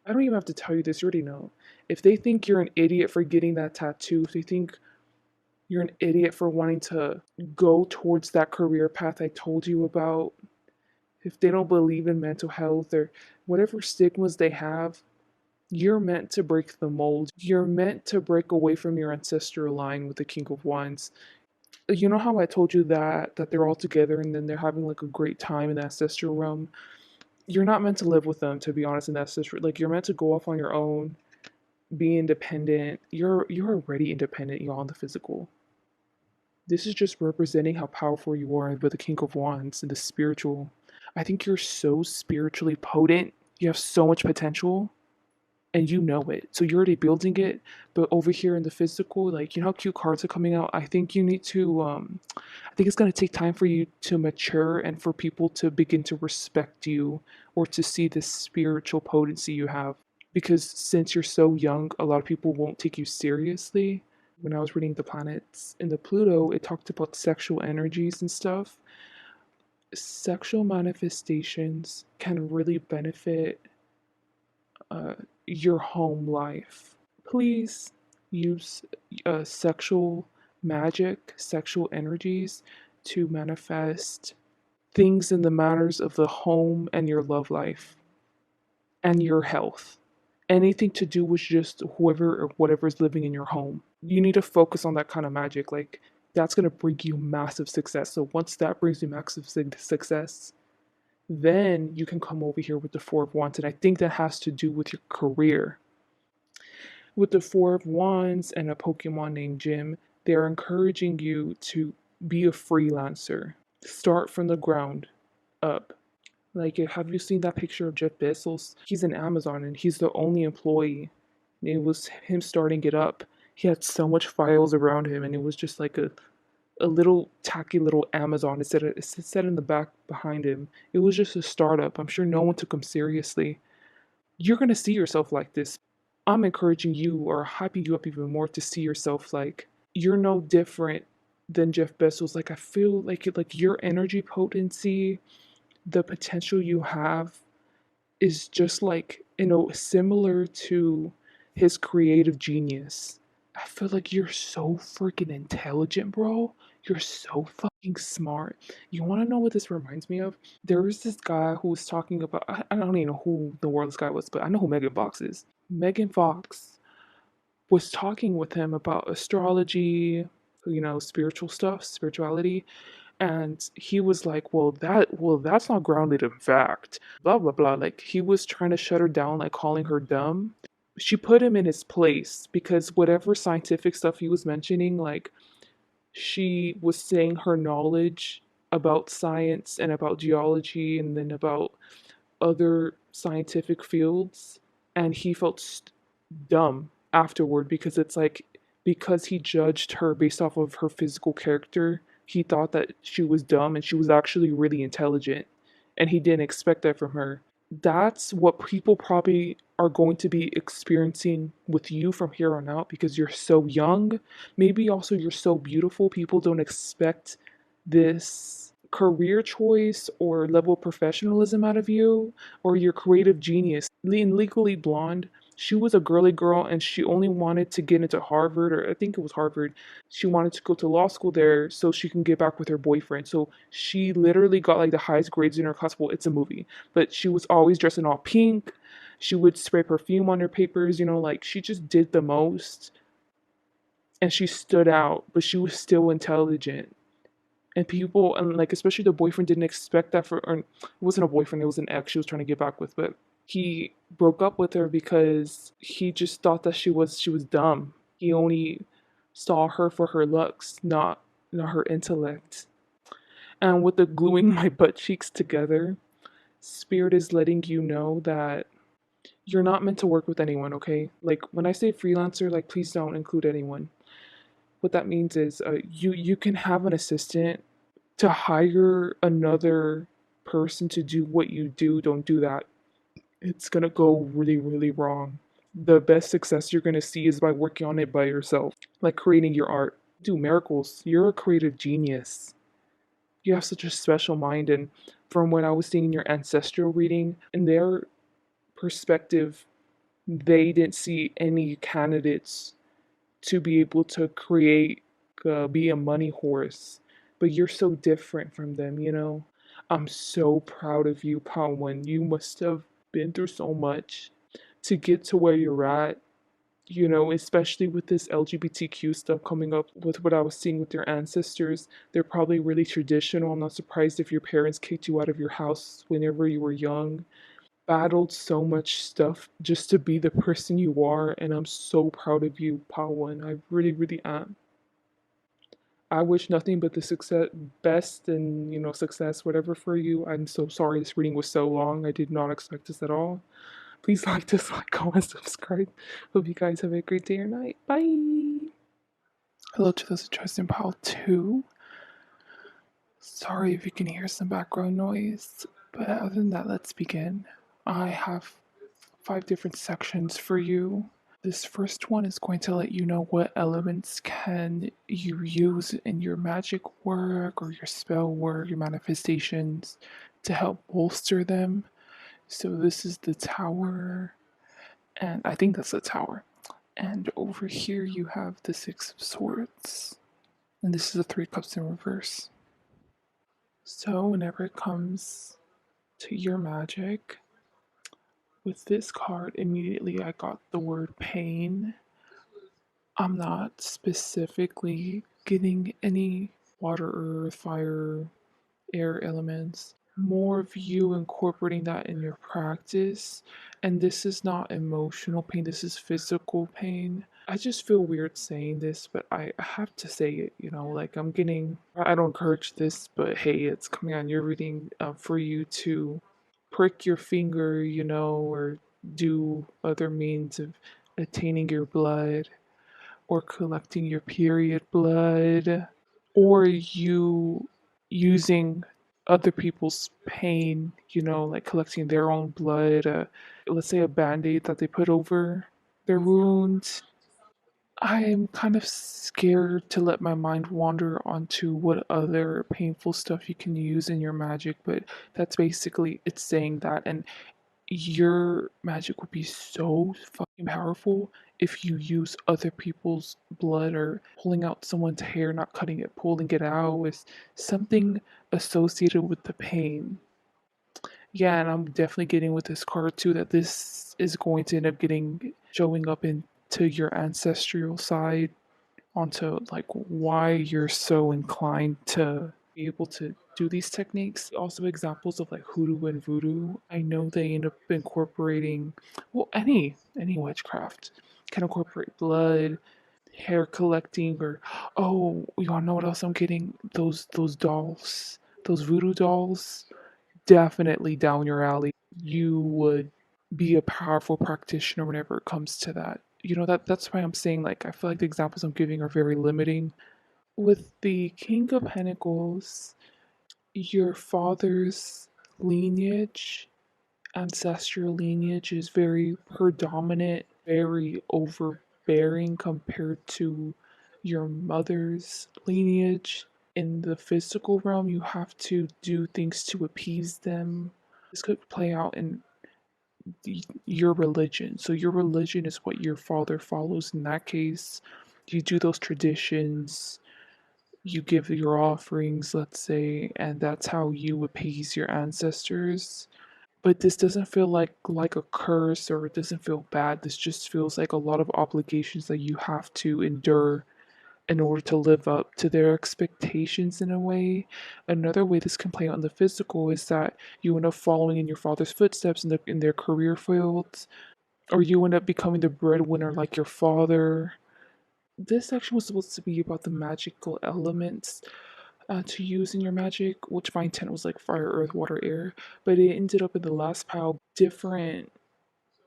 I don't even have to tell you this, you already know. If they think you're an idiot for getting that tattoo, if they think you're an idiot for wanting to go towards that career path I told you about, if they don't believe in mental health or whatever stigmas they have, you're meant to break the mold. You're meant to break away from your ancestral line with the King of Wands. You know how I told you that they're all together and then they're having like a great time in the ancestral realm? You're not meant to live with them, to be honest, in that ancestral. Like, you're meant to go off on your own, be independent. You're already independent, you're on the physical. This is just representing how powerful you are with the King of Wands and the spiritual. I think you're so spiritually potent. You have so much potential and you know it. So you're already building it. But over here in the physical, like, you know how cute cards are coming out? I think you need to I think it's going to take time for you to mature and for people to begin to respect you or to see the spiritual potency you have. Because since you're so young, a lot of people won't take you seriously. When I was reading the planets in the Pluto, it talked about sexual energies and stuff. Sexual manifestations can really benefit uh, your home life. Please use sexual magic, sexual energies to manifest things in the matters of the home and your love life and your health. Anything to do with just whoever or whatever is living in your home. You need to focus on that kind of magic. Like, that's going to bring you massive success. So once that brings you massive success, then you can come over here with the Four of Wands. And I think that has to do with your career. With the Four of Wands and a Pokemon named Jim, they're encouraging you to be a freelancer. Start from the ground up. Like, have you seen that picture of Jeff Bezos? He's in Amazon and he's the only employee. It was him starting it up. He had so much files around him, and it was just like a little tacky little Amazon. It said in the back behind him. It was just a startup. I'm sure no one took him seriously. You're gonna see yourself like this. I'm encouraging you or hyping you up even more to see yourself like you're no different than Jeff Bezos. Like I feel like your energy potency, the potential you have is just like, similar to his creative genius. I feel like you're so freaking intelligent, bro. You're so fucking smart. You want to know what this reminds me of? There was this guy who was talking about, I don't even know who the world this guy was, but I know who Megan Fox is. Megan Fox was talking with him about astrology, spiritual stuff, spirituality, and he was like, that's not grounded in fact, blah blah blah. Like he was trying to shut her down, like calling her dumb. She put him in his place because whatever scientific stuff he was mentioning, like she was saying her knowledge about science and about geology and then about other scientific fields, and he felt dumb afterward because it's like, because he judged her based off of her physical character, he thought that she was dumb and she was actually really intelligent, and he didn't expect that from her. That's what people probably are going to be experiencing with you from here on out because you're so young. Maybe also you're so beautiful. People don't expect this career choice or level of professionalism out of you, or your creative genius. In Legally Blonde, she was a girly girl and she only wanted to get into Harvard, or I think it was Harvard. She wanted to go to law school there so she can get back with her boyfriend. So she literally got like the highest grades in her class. Well, it's a movie, but she was always dressed in all pink. She would spray perfume on her papers, like she just did the most, and she stood out, but she was still intelligent. And people, and like especially the boyfriend, didn't expect that or it wasn't a boyfriend, it was an ex she was trying to get back with, but he broke up with her because he just thought that she was dumb. He only saw her for her looks, not her intellect. And with the gluing my butt cheeks together, spirit is letting you know that you're not meant to work with anyone, okay? Like when I say freelancer, like please don't include anyone. What that means is you can have an assistant. To hire another person to do what you do, don't do that. It's gonna go really, really wrong. The best success you're gonna see is by working on it by yourself, like creating your art. Do miracles. You're a creative genius. You have such a special mind, and from what I was seeing in your ancestral reading, in their perspective, they didn't see any candidates to be able to create, be a money horse. But you're so different from them. I'm so proud of you, Pawan. You must have been through so much to get to where you're at, especially with this LGBTQ stuff coming up with what I was seeing with your ancestors. They're probably really traditional. I'm not surprised if your parents kicked you out of your house whenever you were young. Battled so much stuff just to be the person you are, and I'm so proud of you, Pawan. I really, really am. I wish nothing but the success, best, and success, whatever for you. I'm so sorry this reading was so long. I did not expect this at all. Please like, dislike, comment, subscribe. Hope you guys have a great day or night. Bye. Hello to those interested in Pile 2. Sorry if you can hear some background noise, but other than that, let's begin. I have 5 different sections for you. This first one is going to let you know what elements can you use in your magic work or your spell work, your manifestations, to help bolster them. So this is the tower, and I think that's the tower. And over here you have the 6 of swords, and this is the 3 cups in reverse. So whenever it comes to your magic, with this card, immediately I got the word pain. I'm not specifically getting any water, earth, fire, air elements. More of you incorporating that in your practice. And this is not emotional pain, this is physical pain. I just feel weird saying this, but I have to say it, like I don't encourage this, but hey, it's coming on your reading for you to prick your finger, or do other means of attaining your blood or collecting your period blood, or you using other people's pain, like collecting their own blood, let's say a band-aid that they put over their wound. I'm kind of scared to let my mind wander onto what other painful stuff you can use in your magic, but that's basically it's saying that. And your magic would be so fucking powerful if you use other people's blood or pulling out someone's hair, not cutting it, pulling it out with something associated with the pain. Yeah, and I'm definitely getting with this card too that this is going to end up getting showing up into your ancestral side, onto like why you're so inclined to be able to do these techniques. Also, examples of like hoodoo and voodoo. I know they end up incorporating, well, any witchcraft can incorporate blood, hair collecting, or oh, you all know what else I'm getting? Those dolls, those voodoo dolls. Definitely down your alley. You would be a powerful practitioner whenever it comes to that. That's why I'm saying like I feel like the examples I'm giving are very limiting. With the King of Pentacles, your father's lineage, ancestral lineage is very predominant, very overbearing compared to your mother's lineage. In the physical realm, you have to do things to appease them. This could play out in your religion. So, your religion is what your father follows. In that case, you do those traditions, you give your offerings, let's say, and that's how you appease your ancestors. But this doesn't feel like a curse, or it doesn't feel bad. This just feels like a lot of obligations that you have to endure in order to live up to their expectations in a way. Another way this can play out in the physical is that you end up following in your father's footsteps in their career fields, or you end up becoming the breadwinner like your father. This section was supposed to be about the magical elements to use in your magic, which my intent was like fire, earth, water, air, but it ended up in the last pile different,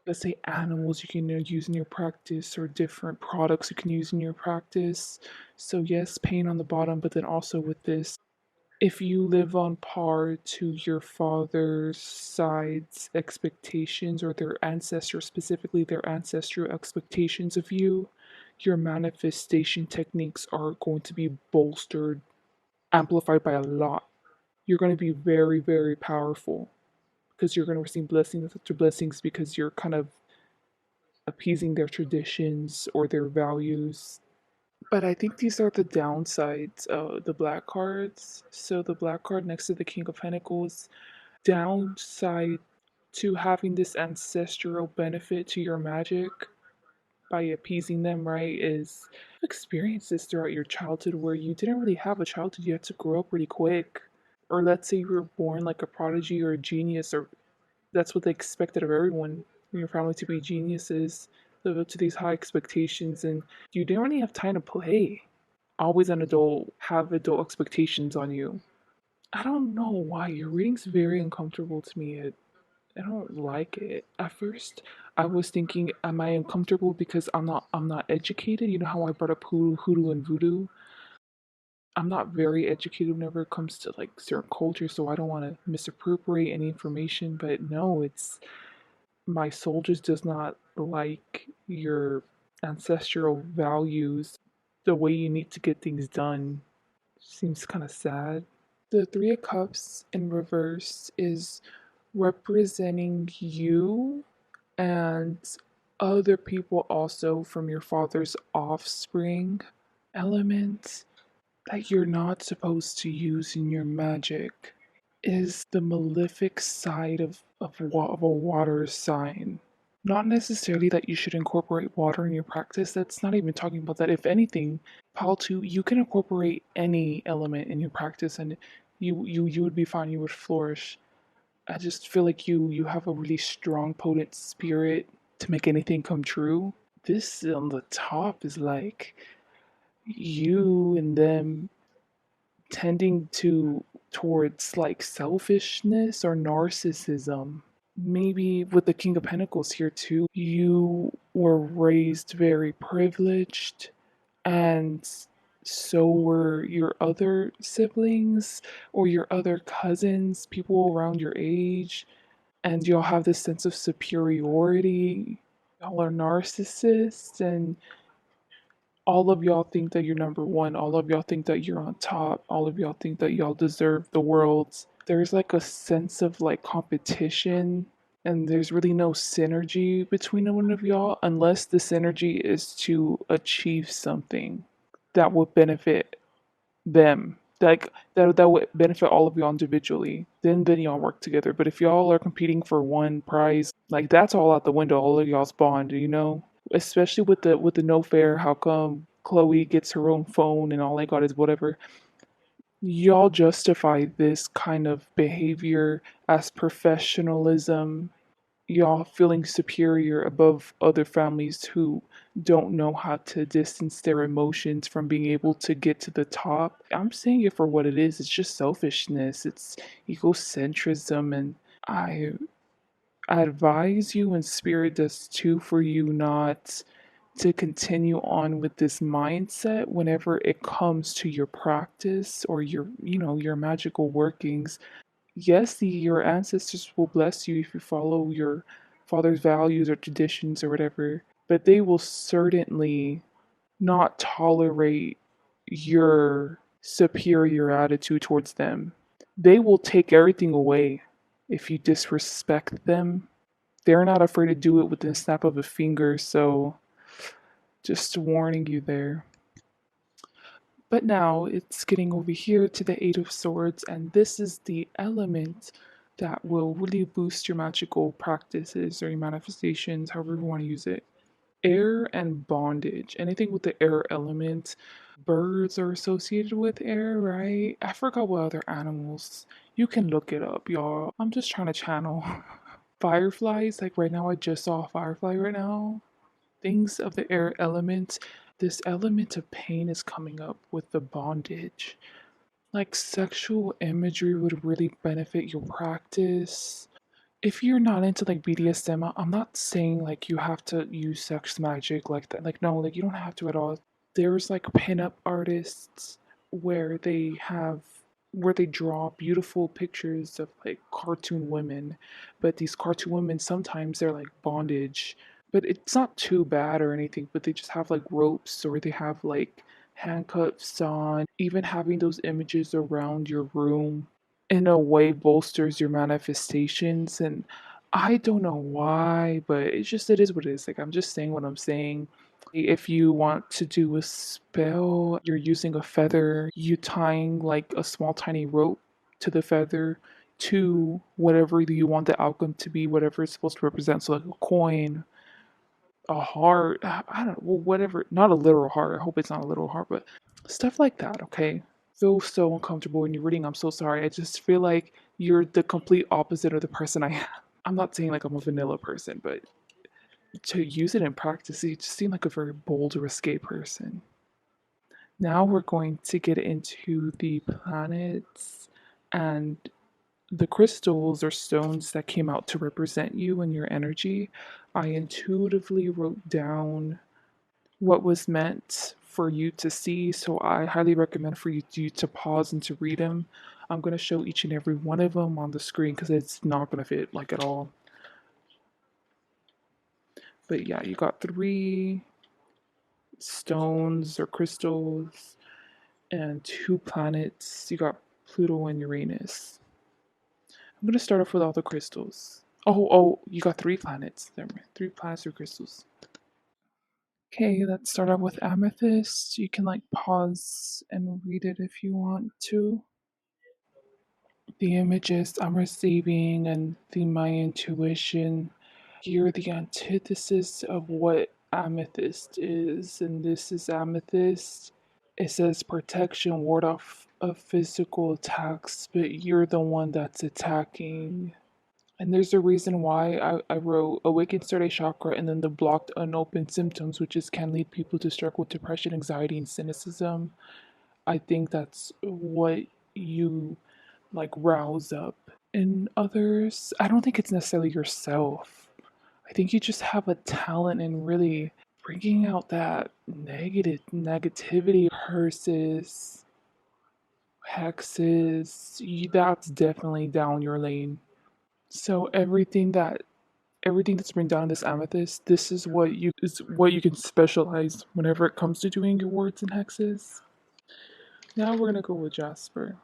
let's say, animals you can use in your practice, or different products you can use in your practice. So yes, pain on the bottom, but then also with this, if you live on par to your father's side's expectations, or their ancestors, specifically their ancestral expectations of you, your manifestation techniques are going to be bolstered, amplified by a lot. You're going to be very, very powerful because you're going to receive blessings after blessings because you're kind of appeasing their traditions or their values. But I think these are the downsides of the black cards. So the black card next to the King of Pentacles, downside to having this ancestral benefit to your magic by appeasing them, right, is experiences throughout your childhood where you didn't really have a childhood, you had to grow up pretty quick. Or let's say you were born like a prodigy or a genius, or that's what they expected of everyone in your family, to be geniuses, live up to these high expectations, and you didn't really have time to play. Always an adult, have adult expectations on you. I don't know why your reading's very uncomfortable to me. I don't like it. At first, I was thinking, am I uncomfortable because I'm not educated? You know how I brought up hoodoo and voodoo? I'm not very educated whenever it comes to like certain cultures, so I don't want to misappropriate any information. But no, it's my soul just does not like your ancestral values, the way you need to get things done. Seems kind of sad. The Three of Cups in reverse is representing you and other people also from your father's offspring element that you're not supposed to use in your magic. Is the malefic side of a water sign. Not necessarily that you should incorporate water in your practice. That's not even talking about that. If anything, Pal 2, you can incorporate any element in your practice and you would be fine, you would flourish. I just feel like you have a really strong, potent spirit to make anything come true. This on the top is like you and them tending to towards like selfishness or narcissism. Maybe with the King of Pentacles here too, you were raised very privileged, and so were your other siblings or your other cousins, people around your age, and y'all have this sense of superiority. Y'all are narcissists, and all of y'all think that you're number one. All of y'all think that you're on top. All of y'all think that y'all deserve the world. There's like a sense of like competition, and there's really no synergy between the one of y'all unless the synergy is to achieve something that would benefit them. Like that would benefit all of y'all individually. Then y'all work together. But if y'all are competing for one prize, like that's all out the window. All of y'all's bond, you know? Especially with the no fair, how come Chloe gets her own phone and all I got is whatever? Y'all justify this kind of behavior as professionalism, y'all feeling superior above other families who don't know how to distance their emotions from being able to get to the top. I'm saying it for what it is. It's just selfishness. It's egocentrism, and I advise you, and spirit does too, for you not to continue on with this mindset whenever it comes to your practice or your, your magical workings. Yes, your ancestors will bless you if you follow your father's values or traditions or whatever, but they will certainly not tolerate your superior attitude towards them. They will take everything away if you disrespect them. They're not afraid to do it with the snap of a finger, so just warning you there. But now it's getting over here to the Eight of Swords, and this is the element that will really boost your magical practices or your manifestations, however you want to use it. Air and bondage. Anything with the air element. Birds are associated with air, right? I forgot what other animals. You can look it up, y'all. I'm just trying to channel. Fireflies, like right now, I just saw a firefly right now. Things of the air element. This element of pain is coming up with the bondage. Like sexual imagery would really benefit your practice. If you're not into like BDSM, I'm not saying like you have to use sex magic like that. Like, no, like you don't have to at all. There's like pinup artists where they draw beautiful pictures of like cartoon women, but these cartoon women sometimes they're like bondage, but it's not too bad or anything, but they just have like ropes or they have like handcuffs on. Even having those images around your room in a way bolsters your manifestations, and I don't know why, but it is what it is. Like I'm just saying what I'm saying. If you want to do a spell, you're using a feather, you tying like a small tiny rope to the feather to whatever you want the outcome to be, whatever it's supposed to represent. So like a coin, a heart, I don't know, well, whatever, not a literal heart. I hope it's not a literal heart, but stuff like that, okay? Feel so uncomfortable when you're reading. I'm so sorry. I just feel like you're the complete opposite of the person I am. I'm not saying like I'm a vanilla person, but to use it in practice, you just seem like a very bold, risque person. Now we're going to get into the planets and the crystals or stones that came out to represent you and your energy. I intuitively wrote down what was meant for you to see, so I highly recommend for you to pause and to read them. I'm going to show each and every one of them on the screen because it's not going to fit like at all. But yeah, you got three stones or crystals and two planets. You got Pluto and Uranus. I'm gonna start off with all the crystals. Oh, you got three planets. There, three planets, three crystals. Okay, let's start off with amethyst. You can like pause and read it if you want to. The images I'm receiving and my intuition. You're the antithesis of what amethyst is, and this is amethyst. It says protection, ward off of physical attacks, but you're the one that's attacking. And there's a reason why I wrote awakened third eye chakra and then the blocked unopened symptoms, which is can lead people to struggle with depression, anxiety, and cynicism. I think that's what you like rouse up in others. I don't think it's necessarily yourself. I think you just have a talent in really bringing out that negativity, curses, hexes. That's definitely down your lane. So everything that's been done in this amethyst, this is what you can specialize whenever it comes to doing your words and hexes. Now we're gonna go with Jasper.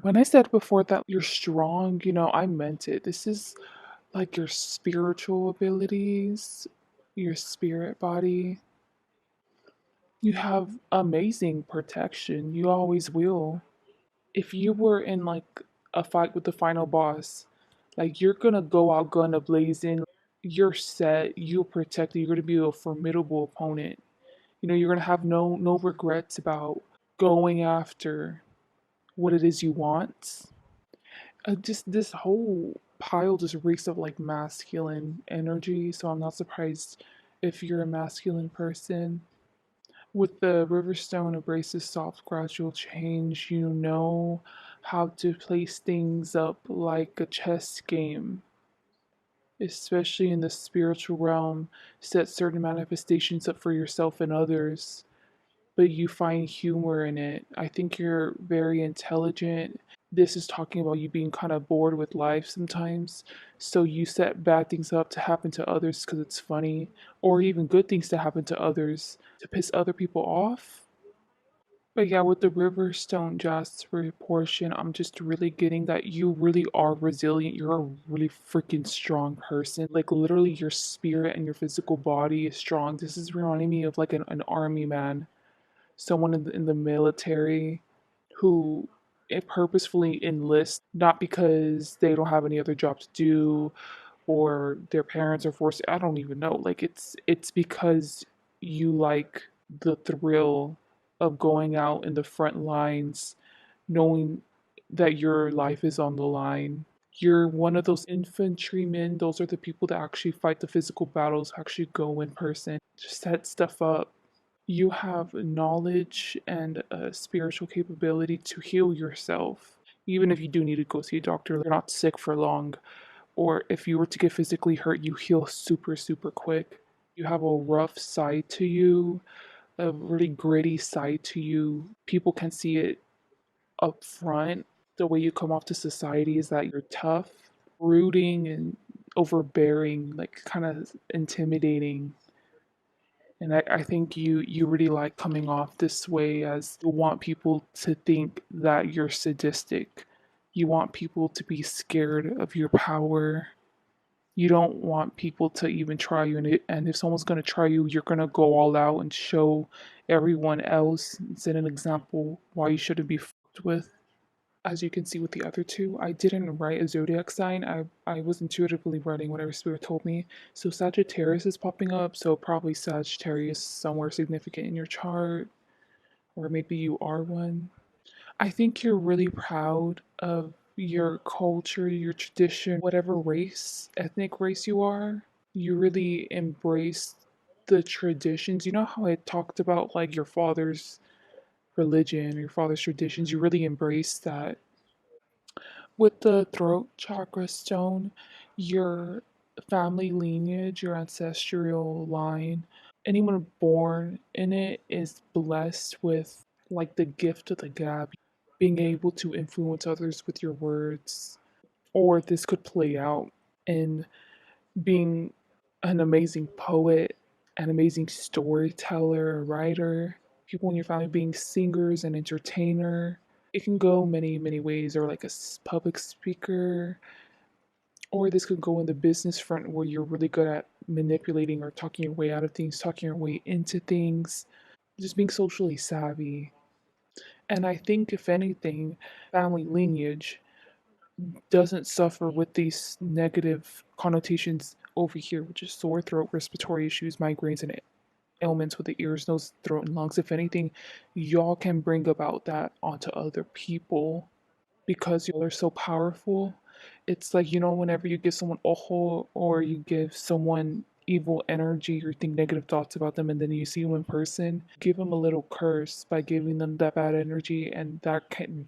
When I said before that you're strong, I meant it. This is like your spiritual abilities, your spirit body. You have amazing protection. You always will. If you were in like a fight with the final boss, like you're gonna go out gun a blazing. You're set. You're protected. You're gonna be a formidable opponent. You're gonna have no regrets about going after what it is you want. Just this whole pile just reeks of like masculine energy. So I'm not surprised if you're a masculine person. With the Riverstone embraces soft, gradual change. You know how to place things up like a chess game, especially in the spiritual realm. Set certain manifestations up for yourself and others, but you find humor in it. I think you're very intelligent. This is talking about you being kind of bored with life sometimes. So you set bad things up to happen to others because it's funny, or even good things to happen to others to piss other people off. But yeah, with the Riverstone Jasper portion, I'm just really getting that you really are resilient. You're a really freaking strong person. Like literally your spirit and your physical body is strong. This is reminding me of like an army man, someone in the military who it purposefully enlists not because they don't have any other job to do or their parents are forced. I don't even know. Like it's because you like the thrill of going out in the front lines, knowing that your life is on the line. You're one of those infantrymen. Those are the people that actually fight the physical battles, actually go in person, just set stuff up. You have knowledge and a spiritual capability to heal yourself. Even if you do need to go see a doctor, you're not sick for long. Or if you were to get physically hurt, you heal super, super quick. You have a rough side to you, a really gritty side to you. People can see it up front. The way you come off to society is that you're tough, brooding, and overbearing, like kind of intimidating. And I think you really like coming off this way as you want people to think that you're sadistic. You want people to be scared of your power. You don't want people to even try you. And if someone's going to try you, you're going to go all out and show everyone else, set an example why you shouldn't be fucked with. As you can see with the other two, I didn't write a zodiac sign. I was intuitively writing whatever spirit told me. So Sagittarius is popping up, so probably Sagittarius somewhere significant in your chart, or maybe you are one. I think you're really proud of your culture, your tradition, whatever race, ethnic race you are. You really embrace the traditions. You know how I talked about like your father's religion, your father's traditions? You really embrace that. With the throat chakra stone, your family lineage, your ancestral line, anyone born in it is blessed with like the gift of the gab, being able to influence others with your words. Or this could play out in being an amazing poet, an amazing storyteller, a writer, people in your family being singers and entertainer. It can go many, many ways, or like a public speaker, or this could go in the business front where you're really good at manipulating or talking your way out of things, talking your way into things, just being socially savvy. And I think, if anything, family lineage doesn't suffer with these negative connotations over here, which is sore throat, respiratory issues, migraines, and ailments with the ears, nose, throat, and lungs. If anything, y'all can bring about that onto other people because y'all are so powerful. It's like, whenever you give someone ojo or you give someone evil energy or think negative thoughts about them and then you see them in person, give them a little curse by giving them that bad energy and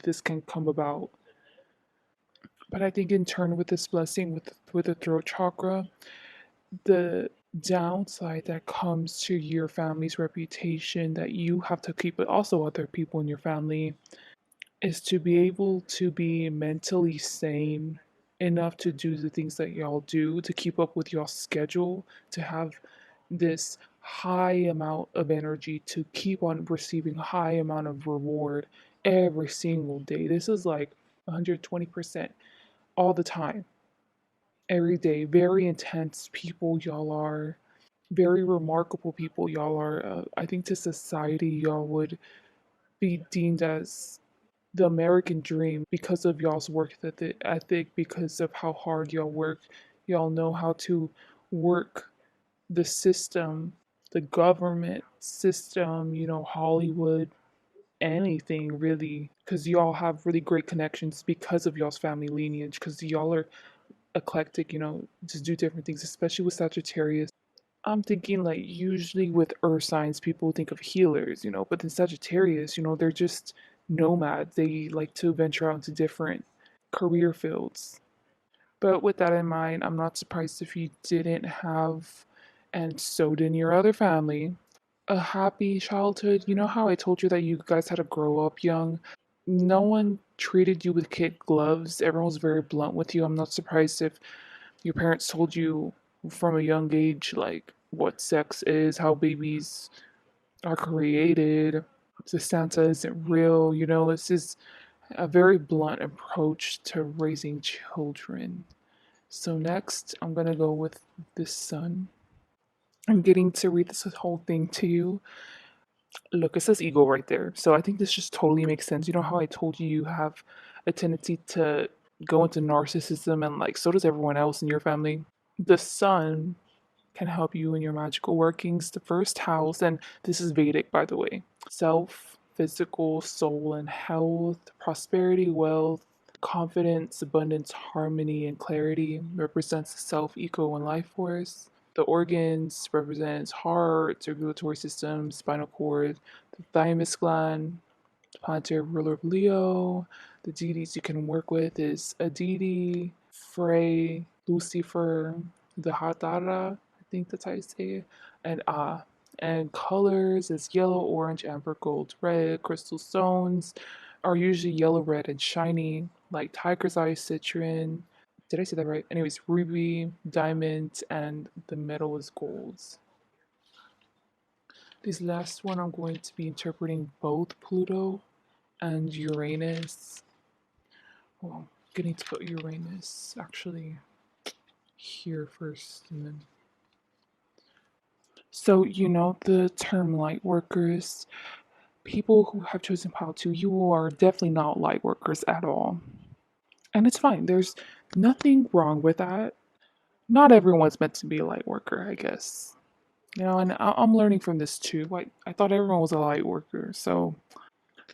this can come about. But I think in turn with this blessing with the throat chakra, the downside that comes to your family's reputation that you have to keep, but also other people in your family, is to be able to be mentally sane enough to do the things that y'all do, to keep up with y'all's schedule, to have this high amount of energy, to keep on receiving high amount of reward every single day. This is like 120% all the time, every day. Very intense people y'all are, very remarkable people y'all are. I think to society y'all would be deemed as the American dream because of y'all's work ethic, because of how hard y'all work. Y'all know how to work the system, the government system, Hollywood, anything really, because y'all have really great connections because of y'all's family lineage, because y'all are eclectic, to do different things, especially with Sagittarius. I'm thinking like usually with earth signs, people think of healers, but in Sagittarius, they're just nomads. They like to venture out into different career fields. But with that in mind, I'm not surprised if you didn't have, and so didn't your other family, a happy childhood. You know how I told you that you guys had to grow up young? No one treated you with kid gloves. Everyone was very blunt with you. I'm not surprised if your parents told you from a young age, like what sex is, how babies are created, the Santa isn't real. This is a very blunt approach to raising children. So, next, I'm going to go with the sun. I'm getting to read this whole thing to you. Look, it says ego right there. So, I think this just totally makes sense. You know how I told you you have a tendency to go into narcissism, and like so does everyone else in your family? The sun can help you in your magical workings. The first house, and this is Vedic, by the way, self, physical, soul, and health, prosperity, wealth, confidence, abundance, harmony, and clarity represents the self, ego, and life force. The organs represents heart, circulatory system, spinal cord, the thymus gland, planetary ruler of Leo. The deities you can work with is Aditi, Frey, Lucifer, the Hadara, I think that's how you say it, and Ah. And colors is yellow, orange, amber, gold, red. Crystal stones are usually yellow, red, and shiny, like tiger's eye, citron. Did I say that right? Anyways, ruby, diamond, and the metal is gold. This last one, I'm going to be interpreting both Pluto and Uranus. Well, getting to put Uranus actually here first, and then. So, the term light workers, people who have chosen Pile 2, you are definitely not light workers at all. And it's fine. There's nothing wrong with that. Not everyone's meant to be a light worker, I guess. And I'm learning from this too. I thought everyone was a light worker. So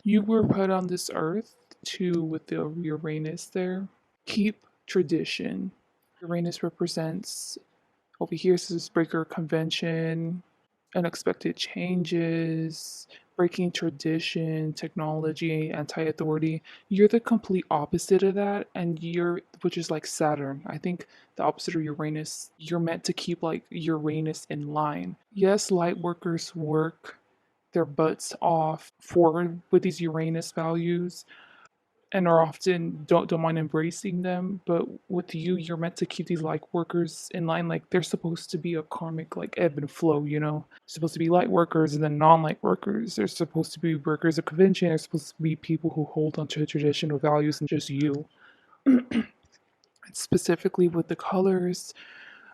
you were put on this earth to, with the Uranus there, keep tradition. Uranus represents, over here says breaker convention, unexpected changes, breaking tradition, technology, anti-authority. You're the complete opposite of that, and which is like Saturn. I think the opposite of Uranus, you're meant to keep like Uranus in line. Yes, light workers work their butts off forward with these Uranus values, and are often don't mind embracing them. But with you, you're meant to keep these light workers in line. Like they're supposed to be a karmic like ebb and flow. Supposed to be light workers and then non-light workers. They're supposed to be workers of convention. They're supposed to be people who hold onto traditional values and just you. Specifically with the colors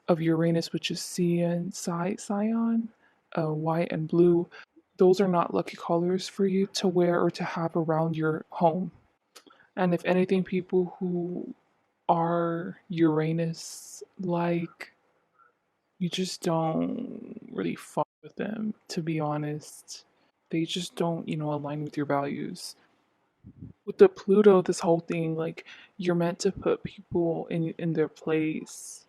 of Uranus, which is Cyan, white and blue. Those are not lucky colors for you to wear or to have around your home. And if anything, people who are Uranus like, you just don't really fuck with them, to be honest. They just don't, align with your values. With the Pluto, this whole thing, like you're meant to put people in their place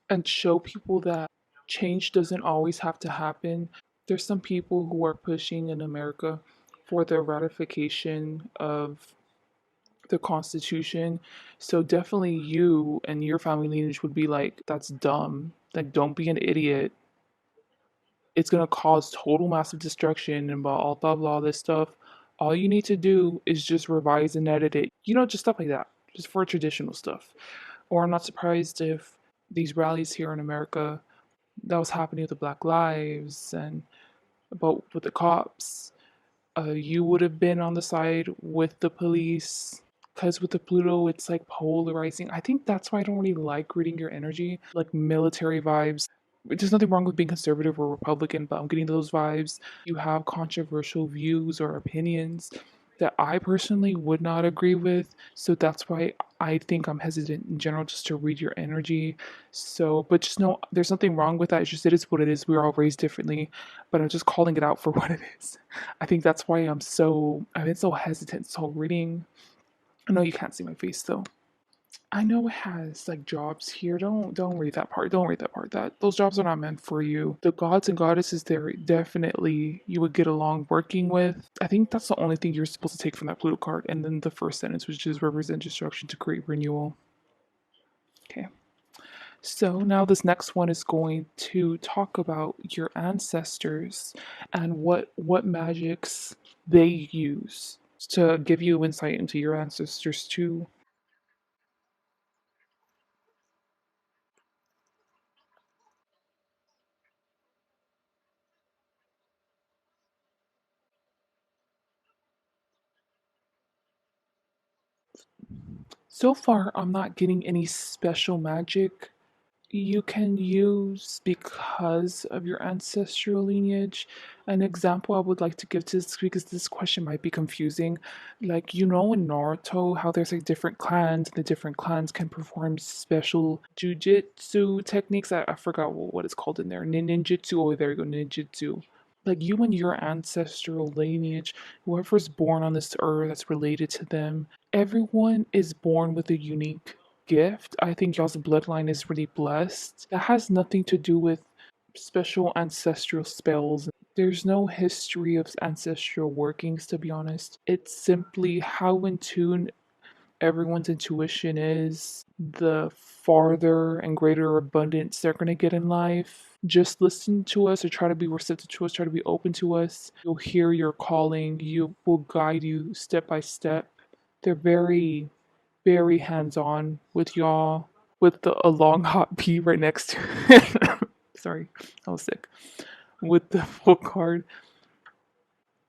and show people that change doesn't always have to happen. There's some people who are pushing in America for the ratification of the Constitution. So definitely you and your family lineage would be like, that's dumb. Like, don't be an idiot. It's gonna cause total massive destruction and blah blah this stuff. All you need to do is just revise and edit it. Just stuff like that. Just for traditional stuff. Or I'm not surprised if these rallies here in America that was happening with the Black Lives and about with the cops, you would have been on the side with the police. Because with the Pluto, it's like polarizing. I think that's why I don't really like reading your energy, like military vibes. There's nothing wrong with being conservative or Republican, but I'm getting those vibes. You have controversial views or opinions that I personally would not agree with. So that's why I think I'm hesitant in general just to read your energy. So, but just know there's nothing wrong with that. It's just it is what it is. We're all raised differently, but I'm just calling it out for what it is. I think that's why I've been so hesitant. So reading, I know you can't see my face though. I know it has like jobs here. Don't read that part. Don't read that part. That those jobs are not meant for you. The gods and goddesses there definitely you would get along working with. I think that's the only thing you're supposed to take from that Pluto card. And then the first sentence, which is represent destruction to create renewal. Okay. So now this next one is going to talk about your ancestors and what magics they use to give you insight into your ancestors too. So far, I'm not getting any special magic you can use because of your ancestral lineage. An example I would like to give to this because this question might be confusing. Like, in Naruto, how there's like different clans, and the different clans can perform special jujitsu techniques. I forgot what it's called in there. Ninjutsu. Oh, there you go, ninjutsu. Like you and your ancestral lineage, whoever's born on this earth that's related to them, everyone is born with a unique gift. I think y'all's bloodline is really blessed. That has nothing to do with special ancestral spells. There's no history of ancestral workings, to be honest. It's simply how in tune everyone's intuition is, the farther and greater abundance they're going to get in life. Just listen to us or try to be receptive to us, try to be open to us. You'll hear your calling, you will guide you step by step. They're very, very hands on with y'all, with a long hot pee right next to it. Sorry, I was sick. With the full card,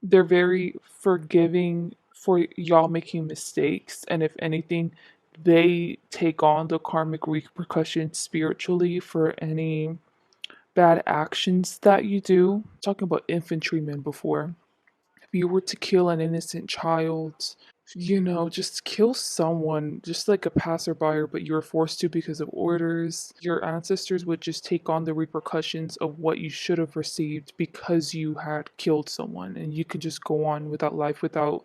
they're very forgiving for y'all making mistakes, and if anything, they take on the karmic repercussions spiritually for any bad actions that you do. Talking about infantrymen before. If you were to kill an innocent child, just kill someone, just like a passerby, but you were forced to because of orders, your ancestors would just take on the repercussions of what you should have received because you had killed someone, and you could just go on without life without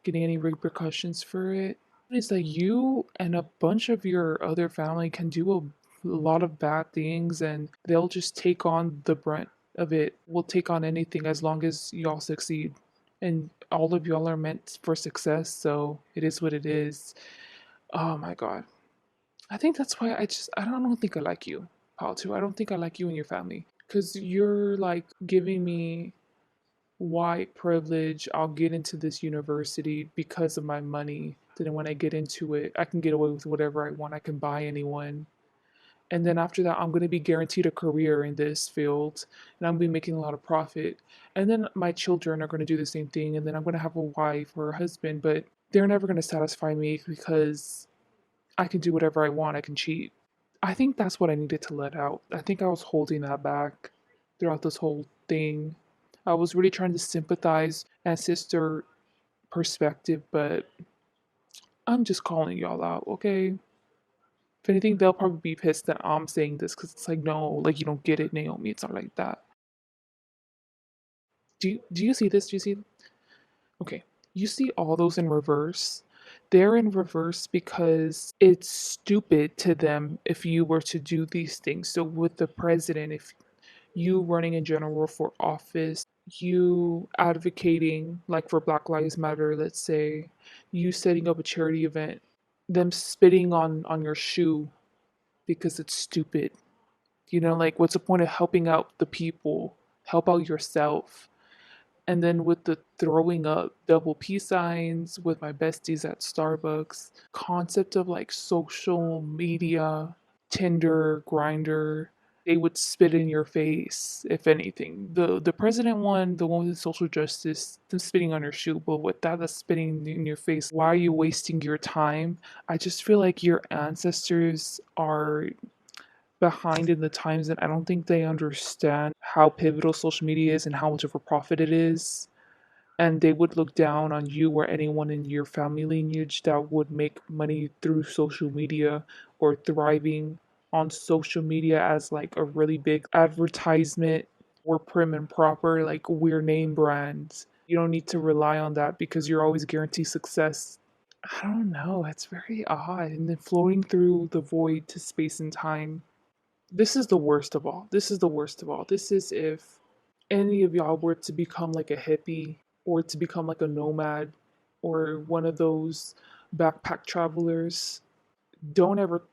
getting any repercussions for it. It's that you and a bunch of your other family can do a lot of bad things, and they'll just take on the brunt of it. Will take on anything as long as y'all succeed, and all of y'all are meant for success, so it is what it is. Oh my god. I think that's why I don't think I like you, Paul. I don't think I like you and your family. Cause you're like giving me white privilege. I'll get into this university because of my money. Then when I get into it, I can get away with whatever I want. I can buy anyone. And then after that, I'm going to be guaranteed a career in this field and I'm going to be making a lot of profit. And then my children are going to do the same thing. And then I'm going to have a wife or a husband, but they're never going to satisfy me because I can do whatever I want. I can cheat. I think that's what I needed to let out. I think I was holding that back throughout this whole thing. I was really trying to sympathize and sister perspective, but I'm just calling y'all out, okay? If anything, they'll probably be pissed that I'm saying this because it's like, no, like you don't get it, Naomi. It's not like that. Do you see this? Do you see? Okay. You see all those in reverse. They're in reverse because it's stupid to them if you were to do these things. So, with the president, if you running in general for office, you advocating like for Black Lives Matter, let's say, you setting up a charity event, them spitting on your shoe because it's stupid. Like what's the point of helping out the people? Help out yourself. And then with the throwing up double peace signs with my besties at Starbucks, concept of like social media, Tinder, Grinder, they would spit in your face, if anything. The president one, the one with social justice, them spitting on your shoe, but with that, that's spitting in your face. Why are you wasting your time? I just feel like your ancestors are behind in the times, and I don't think they understand how pivotal social media is and how much of a profit it is. And they would look down on you or anyone in your family lineage that would make money through social media or thriving on social media as like a really big advertisement. We're prim and proper, like we're name brands. You don't need to rely on that because you're always guaranteed success. I don't know, it's very odd. And then floating through the void to space and time. This is the worst of all. This is the worst of all. This is if any of y'all were to become like a hippie or to become like a nomad or one of those backpack travelers, don't ever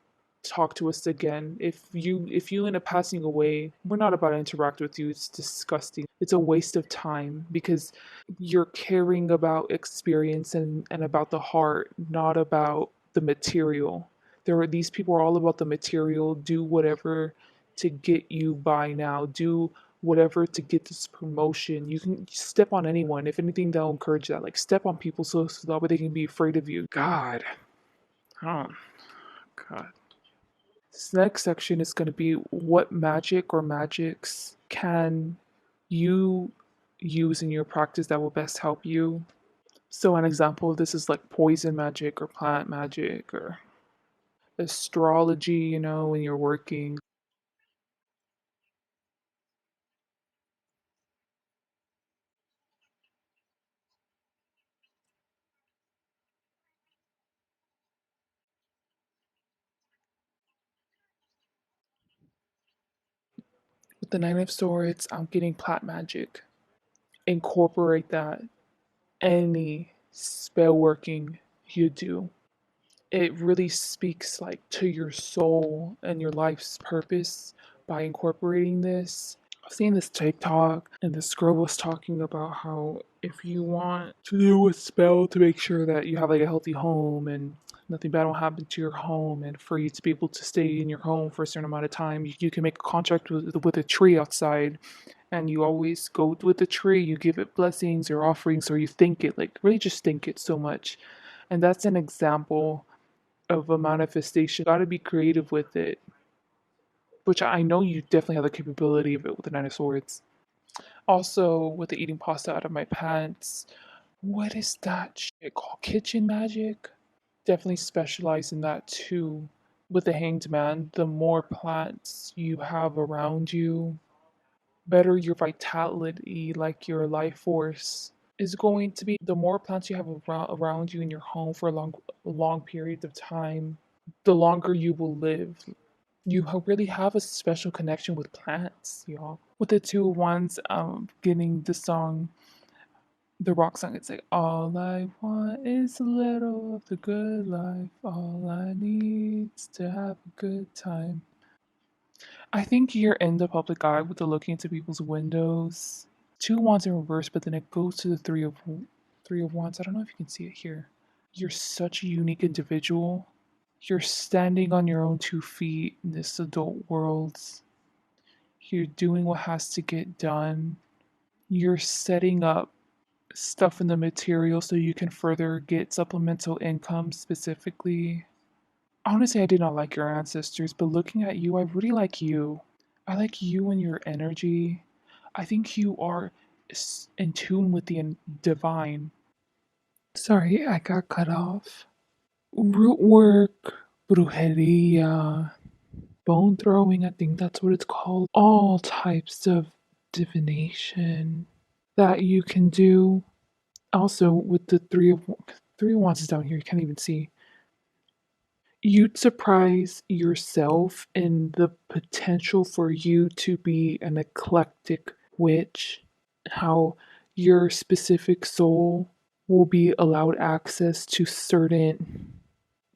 talk to us again. If you end up passing away, we're not about to interact with you. It's disgusting. It's a waste of time because you're caring about experience and about the heart, not about the material. These people are all about the material, do whatever to get you by now. Do whatever to get this promotion. You can step on anyone. If anything, they'll encourage that. Like step on people so that way they can be afraid of you. God. Oh God. This next section is going to be what magic or magics can you use in your practice that will best help you. So, an example of this is like poison magic or plant magic or astrology, when you're working with the Nine of Swords. I'm getting plant magic. Incorporate that any spell working you do. It really speaks like to your soul and your life's purpose by incorporating this. I've seen this TikTok and this girl was talking about how if you want to do a spell to make sure that you have like a healthy home and nothing bad will happen to your home and for you to be able to stay in your home for a certain amount of time, you can make a contract with a tree outside and you always go with the tree, you give it blessings or offerings or you think it, like really just think it so much. And that's an example of a manifestation. Got to be creative with it, which I know you definitely have the capability of it with the Nine of Swords. Also, with the eating pasta out of my pants. What is that shit called? Kitchen magic? Definitely specialize in that too. With the Hanged Man, the more plants you have around you, better your vitality, like your life force, is going to be. The more plants you have around you in your home for long periods of time, the longer you will live. You really have a special connection with plants, y'all. With the two ones, getting the song, the rock song, it's like, all I want is a little of the good life. All I need's to have a good time. I think you're in the public eye with the looking into people's windows. Two wands in reverse, but then it goes to the three of wands. I don't know if you can see it here. You're such a unique individual. You're standing on your own 2 feet in this adult world. You're doing what has to get done. You're setting up stuff in the material so you can further get supplemental income specifically. Honestly, I did not like your ancestors, but looking at you, I really like you. I like you and your energy. I think you are in tune with the divine. Sorry, I got cut off. Root work, brujeria, bone throwing, I think that's what it's called. All types of divination that you can do. Also, with the three of wands is down here, you can't even see. You'd surprise yourself in the potential for you to be an eclectic witch, how your specific soul will be allowed access to certain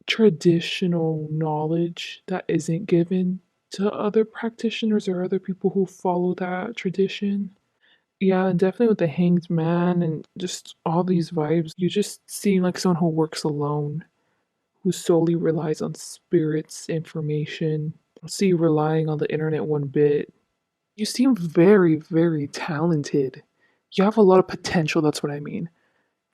traditional knowledge that isn't given to other practitioners or other people who follow that tradition. Yeah, and definitely with the hanged man and just all these vibes, you just seem like someone who works alone, who solely relies on spirits information. I don't see you relying on the internet one bit. You seem very, very talented. You have a lot of potential, that's what I mean.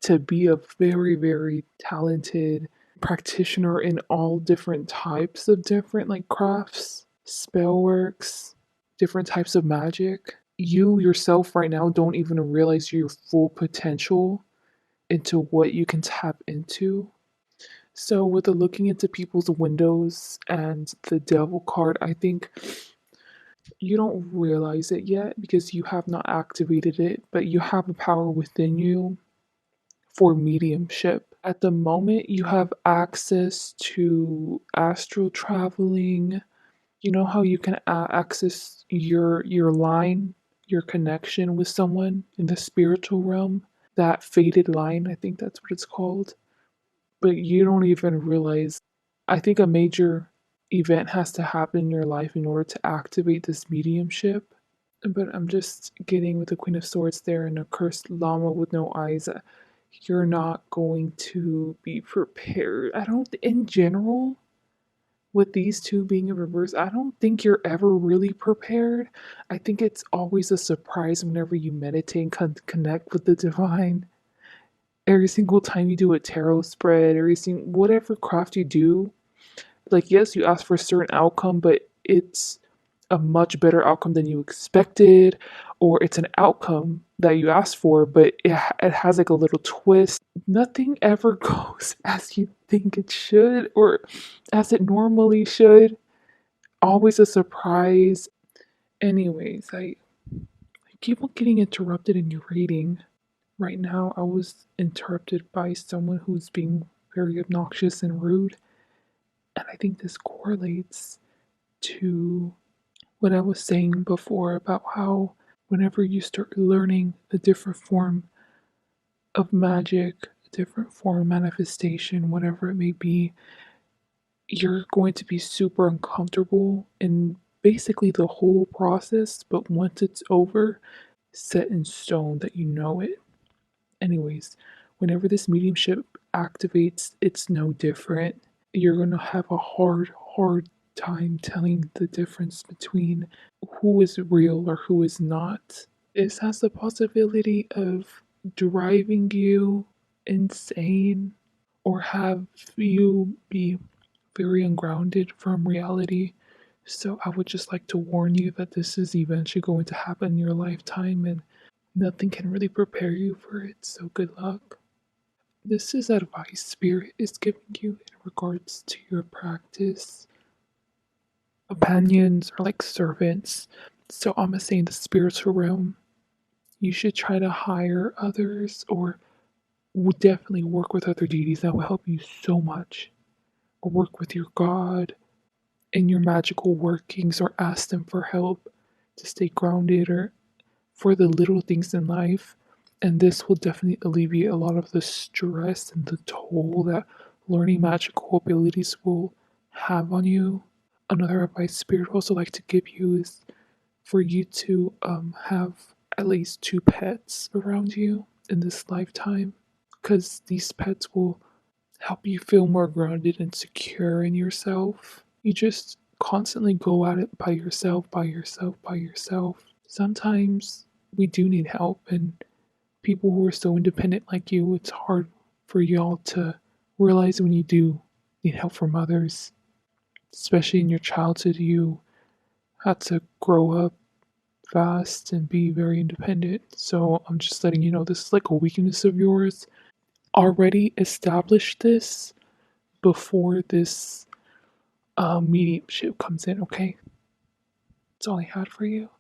To be a very, very talented practitioner in all different types of different like crafts, spell works, different types of magic. You yourself right now don't even realize your full potential into what you can tap into. So with the looking into people's windows and the devil card, I think you don't realize it yet because you have not activated it, but you have a power within you for mediumship. At the moment, you have access to astral traveling. You know how you can access your line, your connection with someone in the spiritual realm? That faded line, I think that's what it's called. But you don't even realize. I think a major event has to happen in your life in order to activate this mediumship. But I'm just getting with the Queen of Swords there and a cursed llama with no eyes. You're not going to be prepared. I don't, in general, with these two being in reverse, I don't think you're ever really prepared. I think it's always a surprise whenever you meditate and connect with the divine. Every single time you do a tarot spread, whatever craft you do, like yes, you ask for a certain outcome, but it's a much better outcome than you expected, or it's an outcome that you asked for, but it has like a little twist. Nothing ever goes as you think it should or as it normally should. Always a surprise. Anyways, I keep on getting interrupted in your reading. Right now, I was interrupted by someone who's being very obnoxious and rude, and I think this correlates to what I was saying before about how whenever you start learning a different form of magic, a different form of manifestation, whatever it may be, you're going to be super uncomfortable in basically the whole process, but once it's over, set in stone that you know it. Anyways, whenever this mediumship activates, it's no different. You're going to have a hard time telling the difference between who is real or who is not. This has the possibility of driving you insane or have you be very ungrounded from reality. So I would just like to warn you that this is eventually going to happen in your lifetime and nothing can really prepare you for it. So good luck. This is advice Spirit is giving you in regards to your practice. Companions are like servants. So I'm gonna say in the spiritual realm, you should try to hire others or would definitely work with other deities that will help you so much. Or work with your God in your magical workings or ask them for help to stay grounded or for the little things in life. And this will definitely alleviate a lot of the stress and the toll that learning magical abilities will have on you. Another advice Spirit would also like to give you is for you to have at least two pets around you in this lifetime, because these pets will help you feel more grounded and secure in yourself. You just constantly go at it by yourself, by yourself, by yourself. Sometimes we do need help, and people who are so independent like you, it's hard for y'all to realize when you do need help from others. Especially in your childhood, you had to grow up fast and be very independent. So I'm just letting you know this is like a weakness of yours. Already establish this before this mediumship comes in, okay? That's all I had for you.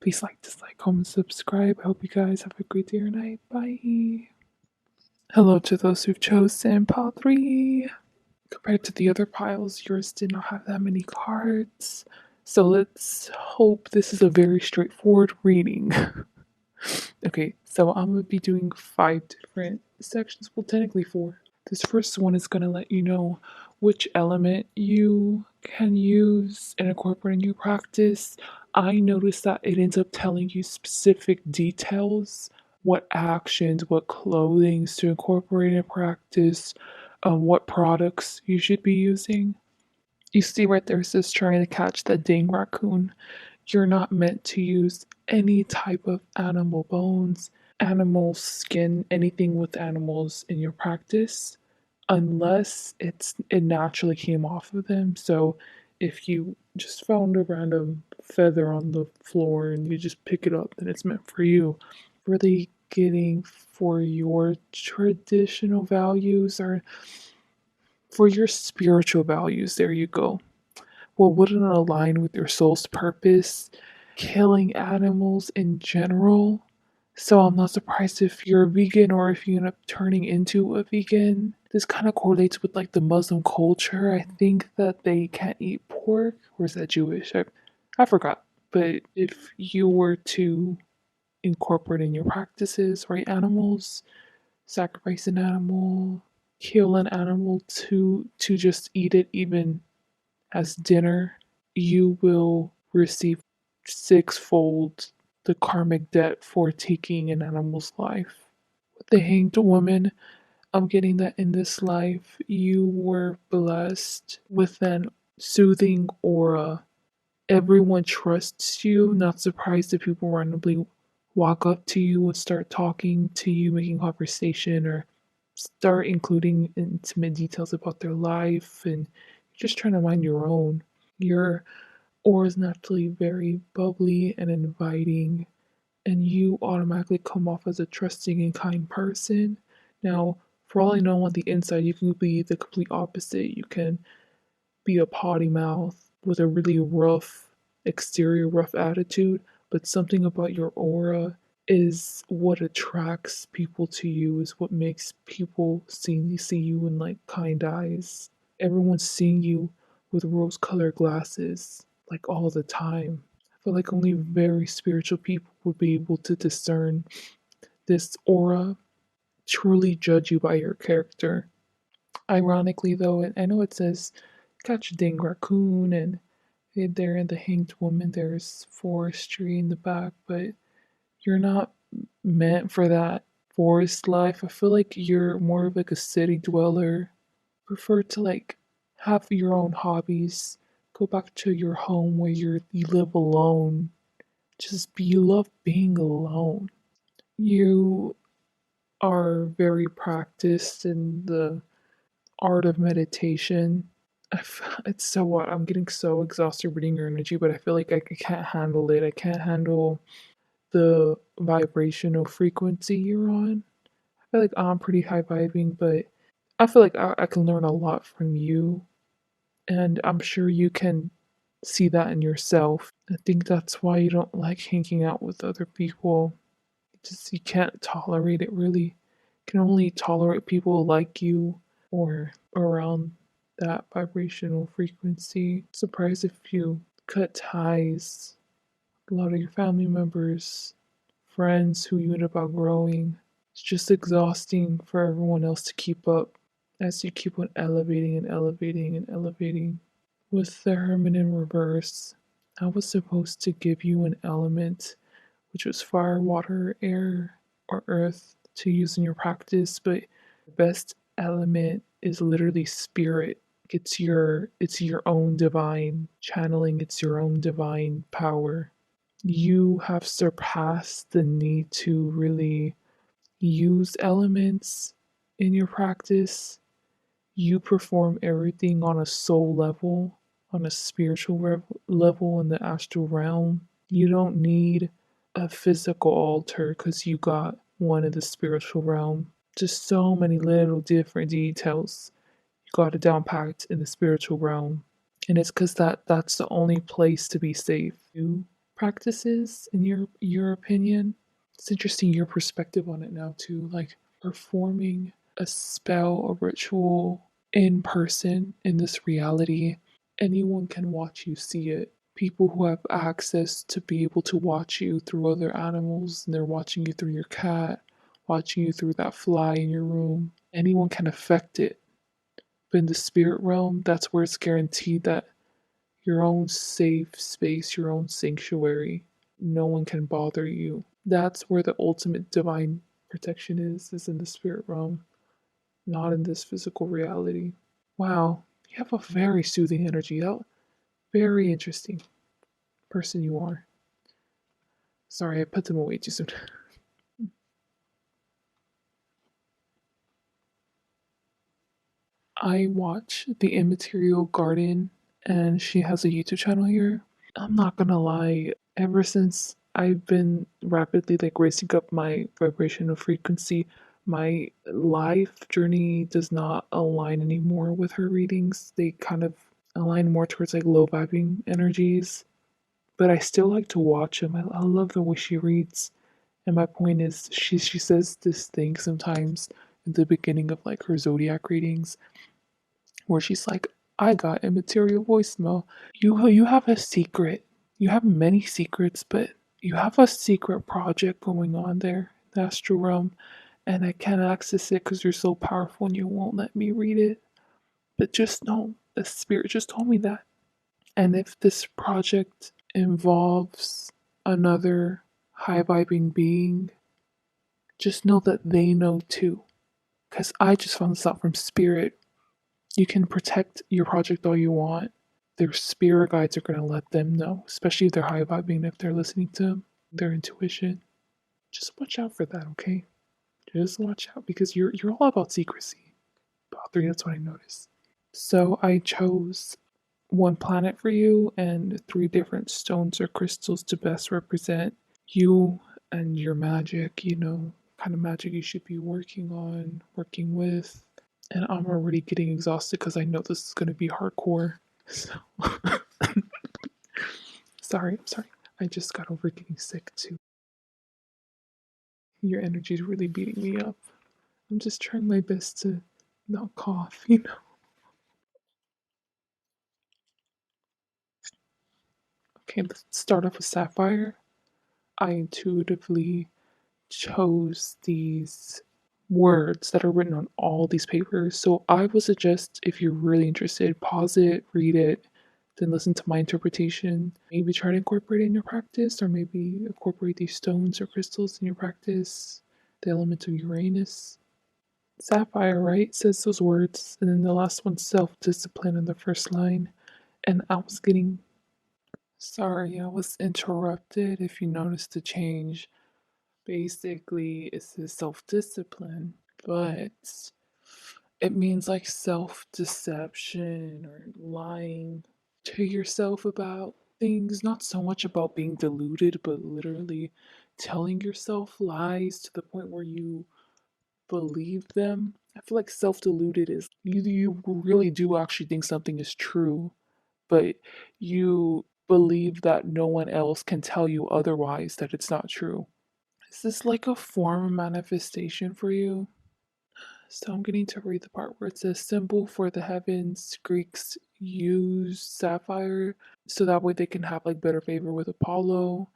Please like, dislike, comment, subscribe. I hope you guys have a great day or night. Bye. Hello to those who've chosen pile 3. Compared to the other piles, yours did not have that many cards. So let's hope this is a very straightforward reading. Okay, so I'm going to be doing 5 different sections. Well, technically 4. This first one is going to let you know which element you can use and incorporate in your practice. I noticed that it ends up telling you specific details, what actions, what clothings to incorporate in practice, what products you should be using. You see right there, it says trying to catch that dang raccoon. You're not meant to use any type of animal bones, animal skin, anything with animals in your practice, unless it naturally came off of them. So if you just found a random feather on the floor and you just pick it up, then it's meant for you. Really getting for your traditional values or for your spiritual values, there you go. What wouldn't align with your soul's purpose, killing animals in general. So I'm not surprised if you're a vegan or if you end up turning into a vegan. This kind of correlates with like the Muslim culture. I think that they can't eat pork, or is that Jewish? I forgot. But if you were to incorporate in your practices, right, animals, sacrifice an animal, kill an animal to just eat it even as dinner, you will receive sixfold the karmic debt for taking an animal's life. With the hanged woman, I'm getting that in this life, you were blessed with an soothing aura. Everyone trusts you, not surprised if people randomly walk up to you and start talking to you, making conversation, or start including intimate details about their life, and you're just trying to mind your own. Your aura is naturally very bubbly and inviting, and you automatically come off as a trusting and kind person. Now, for all I know, on the inside, you can be the complete opposite. You can be a potty mouth with a really rough exterior, rough attitude, but something about your aura is what attracts people to you, is what makes people see you in like kind eyes. Everyone's seeing you with rose colored glasses like all the time. I feel like only very spiritual people would be able to discern this aura, truly judge you by your character. Ironically, though, I know it says catch a dang raccoon and there in the hanged woman, there's forestry in the back, but you're not meant for that forest life. I feel like you're more of like a city dweller. Prefer to like have your own hobbies. Go back to your home where you live alone. Just be you love being alone. You are very practiced in the art of meditation. It's so what I'm getting so exhausted reading your energy, but I feel like I can't handle it. I can't handle the vibrational frequency you're on. I feel like I'm pretty high vibing, but I feel like I can learn a lot from you, and I'm sure you can see that in yourself. I think that's why you don't like hanging out with other people. Just you can't tolerate it really. You can only tolerate people like you or around that vibrational frequency. Surprised if you cut ties. A lot of your family members, friends who you end up outgrowing. It's just exhausting for everyone else to keep up as you keep on elevating and elevating and elevating. With the Hermit in reverse, I was supposed to give you an element which was fire, water, air, or earth to use in your practice, but the best element is literally spirit. It's your own divine channeling, it's your own divine power. You have surpassed the need to really use elements in your practice. You perform everything on a soul level, on a spiritual level in the astral realm. You don't need a physical altar because you got one in the spiritual realm. Just so many little different details you got it down packed in the spiritual realm. And it's because that's the only place to be safe. You practices, in your opinion. It's interesting your perspective on it now too. Like performing a spell, a ritual in person in this reality. Anyone can watch you see it. People who have access to be able to watch you through other animals, and they're watching you through your cat, watching you through that fly in your room. Anyone can affect it. But in the spirit realm, that's where it's guaranteed that your own safe space, your own sanctuary, no one can bother you. That's where the ultimate divine protection is in the spirit realm, not in this physical reality. Wow, you have a very soothing energy. Very interesting person you are. Sorry, I put them away too soon. I watch The Immaterial Garden, and she has a YouTube channel here. I'm not gonna lie, ever since I've been rapidly like raising up my vibrational frequency, my life journey does not align anymore with her readings. They kind of align more towards like low vibing energies, but I still like to watch them. I love the way she reads. And my point is, she says this thing sometimes in the beginning of like her zodiac readings, where she's like, "I got immaterial voicemail. You have a secret. You have many secrets, but you have a secret project going on there, the astral realm, and I can't access it because you're so powerful and you won't let me read it. But just know, the spirit just told me that. And if this project involves another high vibing being, just know that they know too. Because I just found this out from spirit. You can protect your project all you want. Their spirit guides are going to let them know, especially if they're high vibing, if they're listening to their intuition. Just watch out for that, okay? Just watch out because you're all about secrecy. About three, that's what I noticed. So I chose one planet for you and three different stones or crystals to best represent you and your magic, kind of magic you should be working on, working with. And I'm already getting exhausted because I know this is going to be hardcore. So, sorry, I'm sorry. I just got over getting sick too. Your energy is really beating me up. I'm just trying my best to not cough. Okay, let's start off with Sapphire. I intuitively chose these words that are written on all these papers. So I would suggest if you're really interested, pause it, read it, then listen to my interpretation. Maybe try to incorporate it in your practice, or maybe incorporate these stones or crystals in your practice. The element of Uranus. Sapphire, right? Says those words. And then the last one, self discipline in the first line. And I was getting sorry, I was interrupted if you noticed the change. Basically, it says self discipline, but it means like self deception or lying to yourself about things, not so much about being deluded, but literally telling yourself lies to the point where you believe them. I feel like self deluded is you really do actually think something is true, but you believe that no one else can tell you otherwise, that it's not true. Is this like a form of manifestation for you? So I'm getting to read the part where it says symbol for the heavens. Greeks use sapphire so that way they can have like better favor with Apollo.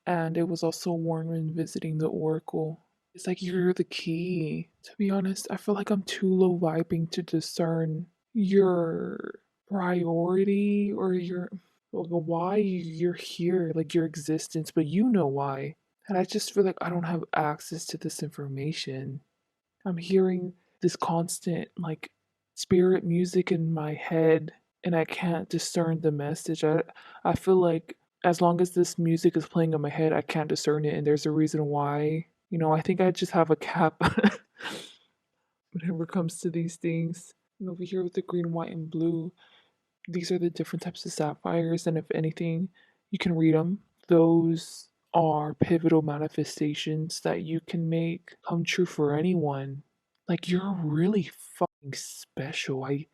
And it was also worn when visiting the oracle. It's like you're the key. To be honest, I feel like I'm too low vibing to discern your priority or your why you're here, like your existence, but you know why. And I just feel like I don't have access to this information. I'm hearing this constant, like, spirit music in my head, and I can't discern the message. I feel like as long as this music is playing in my head, I can't discern it, and there's a reason why. I think I just have a cap whenever it comes to these things. And over here with the green, white, and blue, these are the different types of sapphires, and if anything, you can read them. Those are pivotal manifestations that you can make come true for anyone. Like, you're really fucking special. I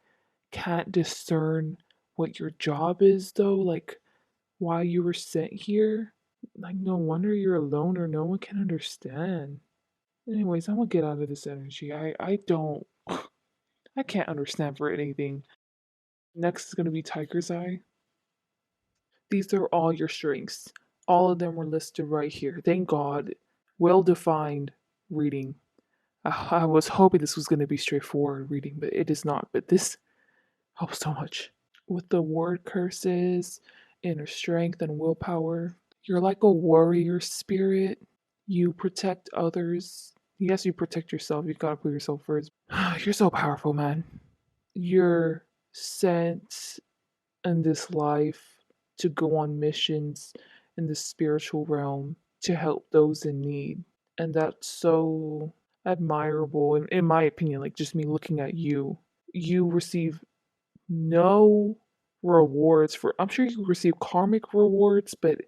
can't discern what your job is, though, like, why you were sent here. Like, no wonder you're alone or no one can understand. Anyways, I'm gonna get out of this energy. I don't I can't understand for anything. Next is gonna be Tiger's Eye. These are all your strengths. All of them were listed right here. Thank God. Well defined reading. I was hoping this was gonna be straightforward reading, but it is not. But this helps so much. With the word curses, inner strength, and willpower, you're like a warrior spirit. You protect others. Yes, you protect yourself. You gotta put yourself first. You're so powerful, man. You're sent in this life to go on missions in the spiritual realm to help those in need. And that's so admirable, in my opinion, like just me looking at you. You receive no rewards for, I'm sure you receive karmic rewards, but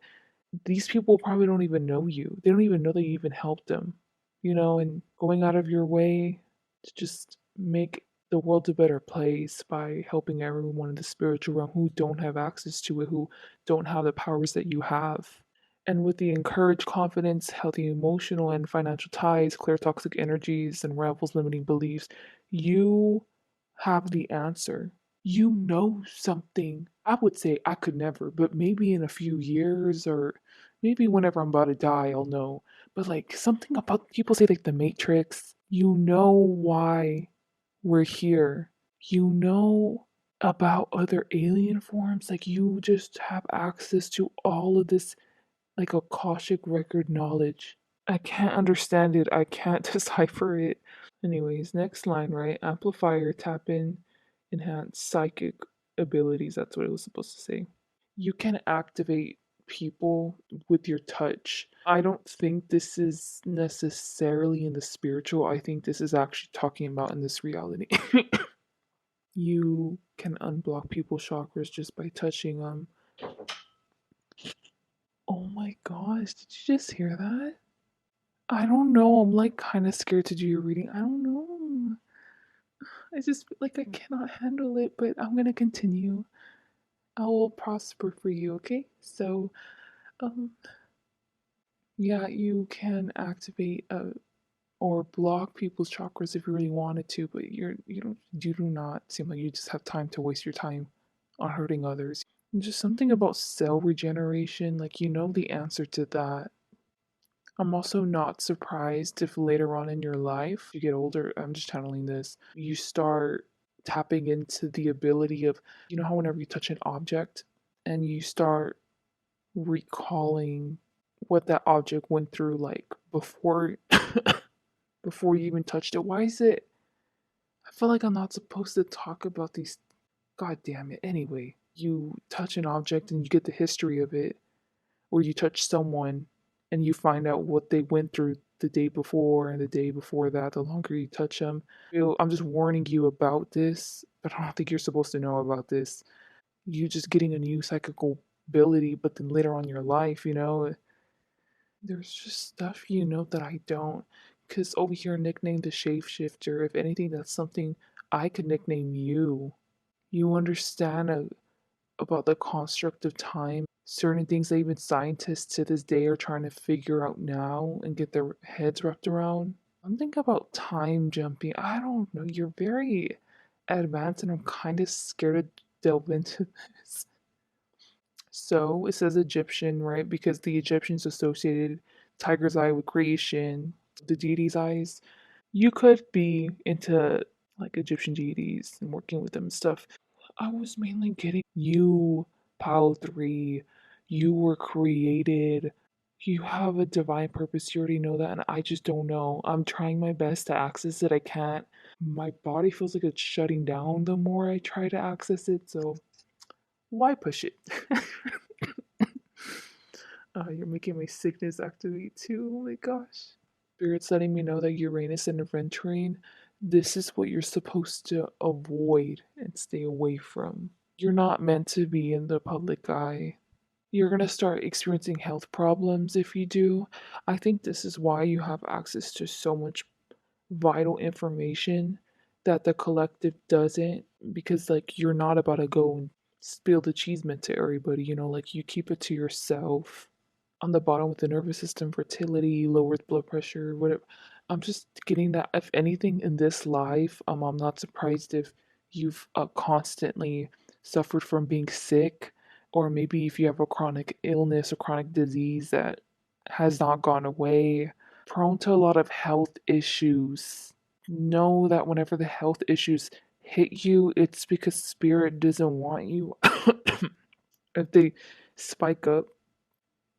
these people probably don't even know you. They don't even know that you even helped them, and going out of your way to just make the world a better place by helping everyone in the spiritual realm who don't have access to it, who don't have the powers that you have. And with the encouraged confidence, healthy emotional and financial ties, clear toxic energies, and rebels limiting beliefs, you have the answer. You know something. I would say I could never, but maybe in a few years or maybe whenever I'm about to die, I'll know. But like something about people say, like the Matrix, you know why we're here. You know about other alien forms. Like you just have access to all of this, like Akashic record knowledge. I can't understand it. I can't decipher it. Anyways, next line, right? Amplifier, tap in, enhance psychic abilities. That's what it was supposed to say. You can activate people with your touch. I don't think this is necessarily in the spiritual. I think this is actually talking about in this reality. You can unblock people's chakras just by touching them. Oh my gosh, did you just hear that? I don't know. I'm like kind of scared to do your reading. I don't know. I just feel like I cannot handle it, but I'm gonna continue. I will prosper for you, okay? So, um, yeah, you can activate or block people's chakras if you really wanted to, but you do not seem like you just have time to waste your time on hurting others. And just something about cell regeneration, like you know the answer to that. I'm also not surprised if later on in your life, you get older, I'm just channeling this, you start tapping into the ability of, you know how whenever you touch an object and you start recalling what that object went through like before before you even touched it. Why is it I feel like I'm not supposed to talk about these, god damn it. Anyway, you touch an object and you get the history of it, or you touch someone and you find out what they went through the day before and the day before that, the longer you touch them. I'm just warning you about this, but I don't think you're supposed to know about this. You just getting a new psychical ability, but then later on in your life, there's just stuff that I don't. Because over here, nicknamed the shapeshifter, if anything, that's something I could nickname you. You understand about the construct of time, certain things that even scientists to this day are trying to figure out now and get their heads wrapped around. I'm thinking about time jumping. I don't know. You're very advanced, and I'm kind of scared to delve into this. So it says Egyptian, right? Because the Egyptians associated tiger's eye with creation, the deity's eyes. You could be into like Egyptian deities and working with them and stuff. I was mainly getting you, Pal 3. You were created. You have a divine purpose. You already know that, and I just don't know. I'm trying my best to access it. I can't. My body feels like it's shutting down the more I try to access it, so why push it? You're making my sickness activate too. Oh my gosh. Spirit's letting me know that Uranus and Venturine, this is what you're supposed to avoid and stay away from. You're not meant to be in the public eye. You're going to start experiencing health problems if you do. I think this is why you have access to so much vital information that the collective doesn't, because like you're not about to go and spill the cheese mint to everybody, like you keep it to yourself. On the bottom with the nervous system, fertility, lowered blood pressure, whatever. I'm just getting that if anything in this life, I'm not surprised if you've constantly suffered from being sick, or maybe if you have a chronic illness or chronic disease that has not gone away, prone to a lot of health issues. Know that whenever the health issues hit you, it's because spirit doesn't want you. If they spike up,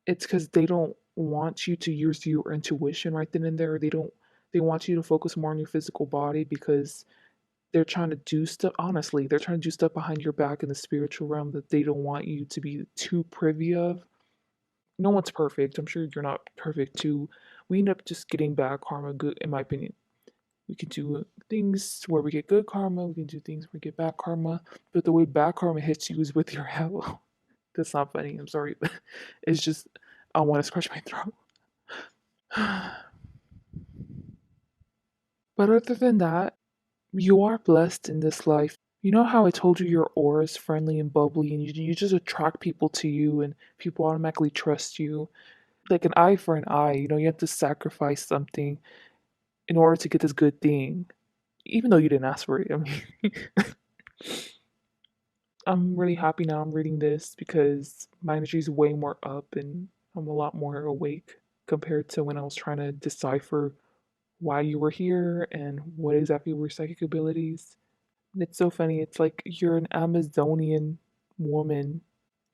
it's because they don't want you to use your intuition right then and there. They want you to focus more on your physical body because they're trying to do stuff. Honestly, they're trying to do stuff behind your back in the spiritual realm that they don't want you to be too privy of. No one's perfect. I'm sure you're not perfect too. We end up just getting bad karma, good in my opinion. We can do things where we get good karma, we can do things where we get bad karma, but the way bad karma hits you is with your hell. That's not funny, I'm sorry, but it's just I want to scratch my throat. But other than that, you are blessed in this life. You know how I told you your aura is friendly and bubbly, and you just attract people to you, and people automatically trust you. Like an eye for an eye, you have to sacrifice something in order to get this good thing, even though you didn't ask for it. I mean, I'm really happy now I'm reading this because my energy is way more up and I'm a lot more awake compared to when I was trying to decipher why you were here and what exactly were psychic abilities. And it's so funny. It's like you're an Amazonian woman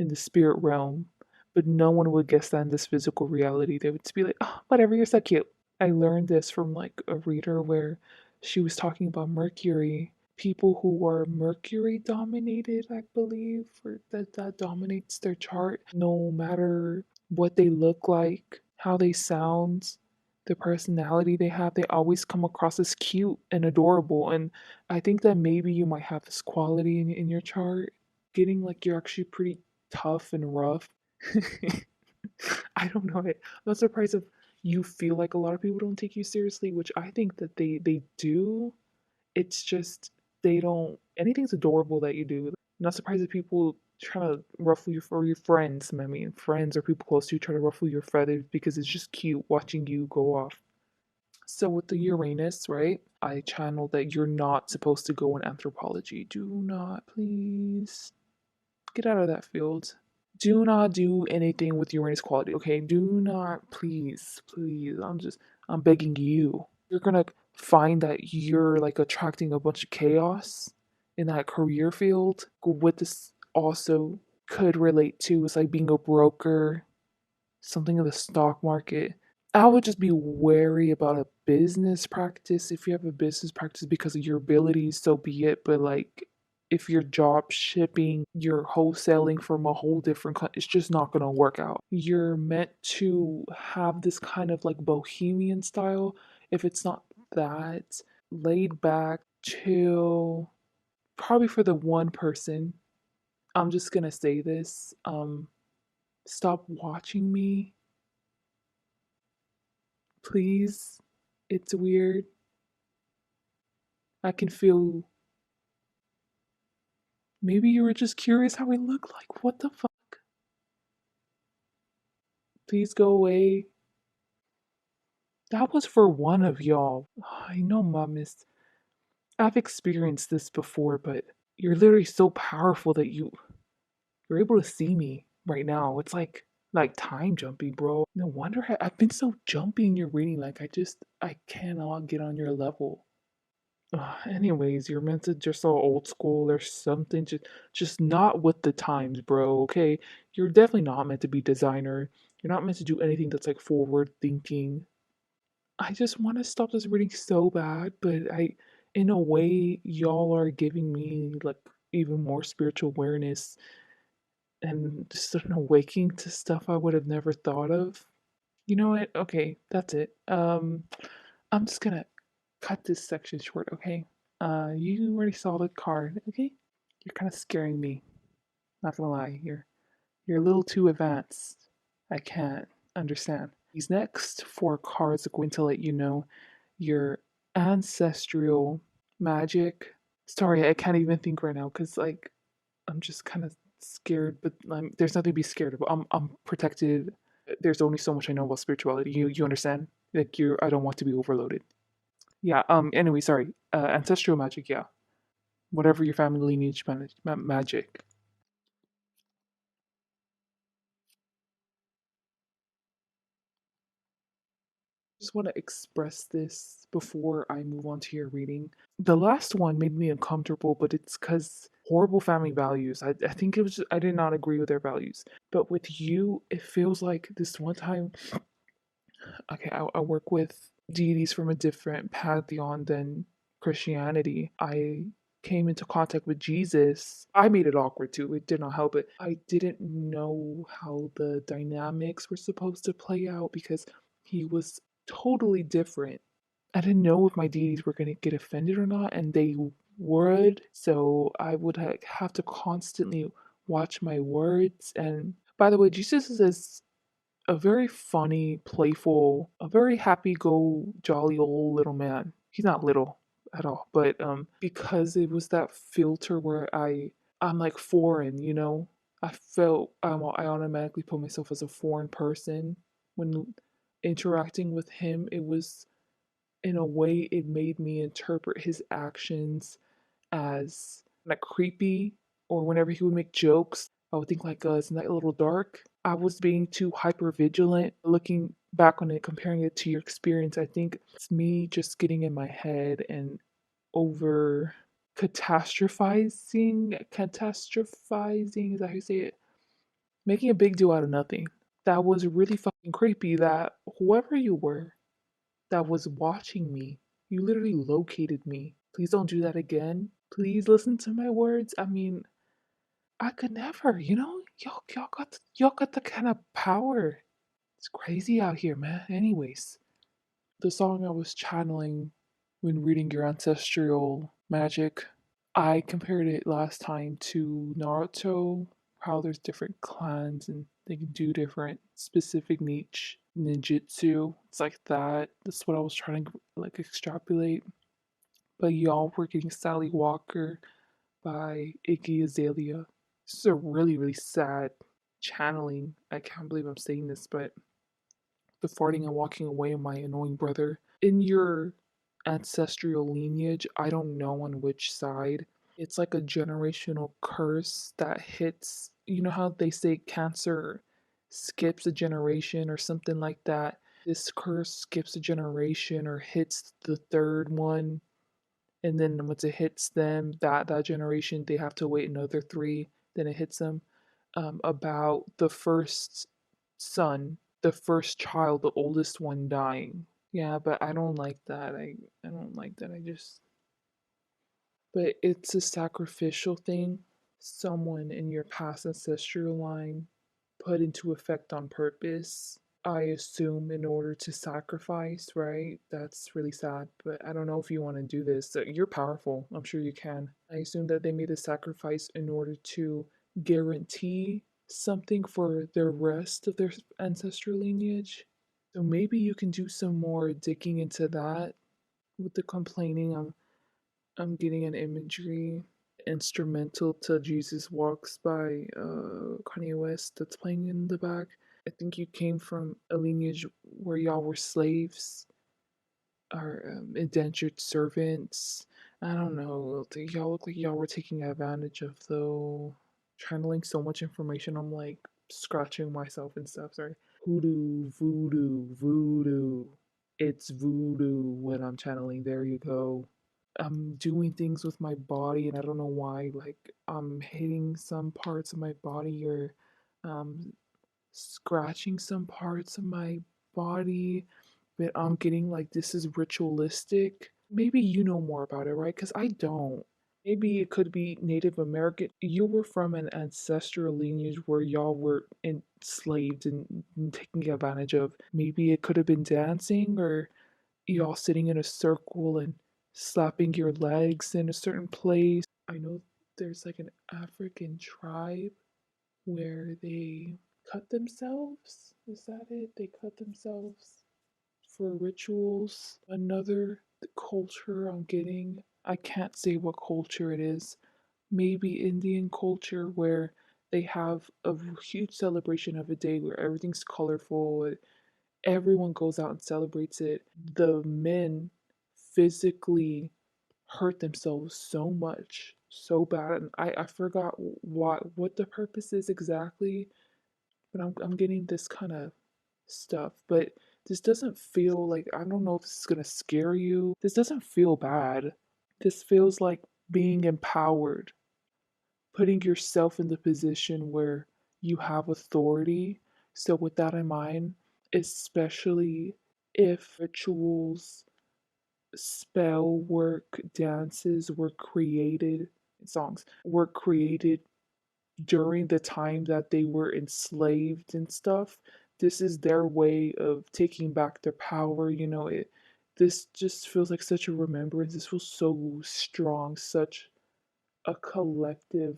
in the spirit realm, but no one would guess that in this physical reality. They would just be like, oh, whatever, you're so cute. I learned this from like a reader where she was talking about Mercury. People who are Mercury dominated, I believe, or that dominates their chart, no matter what they look like, how they sound, the personality they have, they always come across as cute and adorable. And I think that maybe you might have this quality in your chart, getting like you're actually pretty tough and rough. I don't know. I'm not surprised if you feel like a lot of people don't take you seriously, which I think that they do. It's just they don't. Anything's adorable that you do. I'm not surprised if people try to ruffle you for your friends. I mean, friends or people close to you try to ruffle your feathers because it's just cute watching you go off. So with the Uranus, right? I channeled that you're not supposed to go in anthropology. Do not, please, get out of that field. Do not do anything with Uranus quality, okay? Do not, please, please. I'm begging you. You're gonna find that you're like attracting a bunch of chaos in that career field. What this also could relate to is like being a broker, something in the stock market. I would just be wary about a business practice. If you have a business practice because of your abilities, so be it. But like, if you're job shipping, you're wholesaling from a whole different country, it's just not gonna work out. You're meant to have this kind of like bohemian style. If it's not that, laid back, chill, probably for the one person. I'm just gonna say this. Stop watching me, please. It's weird. I can feel maybe you were just curious how I look like. What the fuck? Please go away. That was for one of y'all. I know, Mom, is. I've experienced this before, but you're literally so powerful that you're able to see me right now. It's like time jumping, bro. No wonder I've been so jumpy in your reading. Like I cannot get on your level. Anyways, you're meant to just so old school or something. Just not with the times, bro. Okay, you're definitely not meant to be designer. You're not meant to do anything that's like forward thinking. I just want to stop this reading so bad, but in a way, y'all are giving me like even more spiritual awareness and just an awakening to stuff I would have never thought of. You know what? Okay, that's it. I'm just gonna cut this section short, okay? You already saw the card, okay? You're kind of scaring me. Not gonna lie, you're a little too advanced. I can't understand. These next four cards are going to let you know your ancestral magic. Sorry, I can't even think right now because like I'm just kind of scared, but there's nothing to be scared of. I'm protected. There's only so much I know about spirituality. You understand? Like I don't want to be overloaded. Yeah. Anyway, sorry. Ancestral magic. Yeah. Whatever your family lineage magic. Just want to express this before I move on to your reading. The last one made me uncomfortable, but it's because horrible family values. I think it was I did not agree with their values. But with you, it feels like this one time. Okay, I work with deities from a different pantheon than Christianity. I came into contact with Jesus. I made it awkward too. It did not help it. I didn't know how the dynamics were supposed to play out because he was totally different. I didn't know if my deities were going to get offended or not, and they would. So I would have to constantly watch my words. And by the way, Jesus is a very funny, playful, a very happy go jolly old little man. He's not little at all, but because it was that filter where I'm like foreign, you know? I felt I automatically put myself as a foreign person when interacting with him. It was in a way it made me interpret his actions as like creepy, or whenever he would make jokes, I would think like, isn't that a little dark? I was being too hyper vigilant. Looking back on it, comparing it to your experience, I think it's me just getting in my head and over catastrophizing, is that how you say it? Making a big deal out of nothing. That was really fucking creepy that whoever you were that was watching me, you literally located me. Please don't do that again. Please listen to my words. I mean, I could never, you know? Y'all got the kind of power. It's crazy out here, man. Anyways, the song I was channeling when reading your ancestral magic, I compared it last time to Naruto, how there's different clans and they can do different specific niche ninjutsu. It's like that. That's what I was trying to like extrapolate. But y'all were getting Sally Walker by Iggy Azalea. This is a really, really sad channeling. I can't believe I'm saying this, but the farting and walking away of my annoying brother. In your ancestral lineage, I don't know on which side. It's like a generational curse that hits, you know how they say cancer skips a generation or something like that? This curse skips a generation or hits the third one, and then once it hits them, that generation, they have to wait another three, then it hits them. About the first son, the first child, the oldest one dying. Yeah, but I don't like that. I don't like that. I just but it's a sacrificial thing. Someone in your past ancestral line put into effect on purpose. I assume in order to sacrifice, right? That's really sad, but I don't know if you want to do this. You're powerful. I'm sure you can. I assume that they made a sacrifice in order to guarantee something for the rest of their ancestral lineage. So maybe you can do some more digging into that with the complaining. I'm getting an imagery instrumental to Jesus Walks by Kanye West that's playing in the back. I think you came from a lineage where y'all were slaves or indentured servants. I don't know. Y'all look like y'all were taking advantage of, though. Channeling so much information, I'm like scratching myself and stuff. Sorry. Hoodoo, voodoo, voodoo. It's voodoo when I'm channeling. There you go. I'm doing things with my body and I don't know why. Like I'm hitting some parts of my body or um, scratching some parts of my body, but I'm getting like this is ritualistic. Maybe you know more about it, right? Because I don't. Maybe it could be Native American. You were from an ancestral lineage where y'all were enslaved and taken advantage of. Maybe it could have been dancing or y'all sitting in a circle and slapping your legs in a certain place. I know there's like an African tribe where they cut themselves. Is that it? They cut themselves for rituals. Another culture I'm getting, I can't say what culture it is. Maybe Indian culture where They have a huge celebration of a day where everything's colorful. Everyone goes out and celebrates it. The men physically hurt themselves so much, so bad. And I forgot what the purpose is exactly, but I'm getting this kind of stuff. But this doesn't feel like, I don't know if this is gonna scare you. This doesn't feel bad. This feels like being empowered, putting yourself in the position where you have authority. So with that in mind, especially if rituals, spell work, dances were created, songs were created during the time that they were enslaved and stuff. This is their way of taking back their power. This just feels like such a remembrance. This feels so strong, such a collective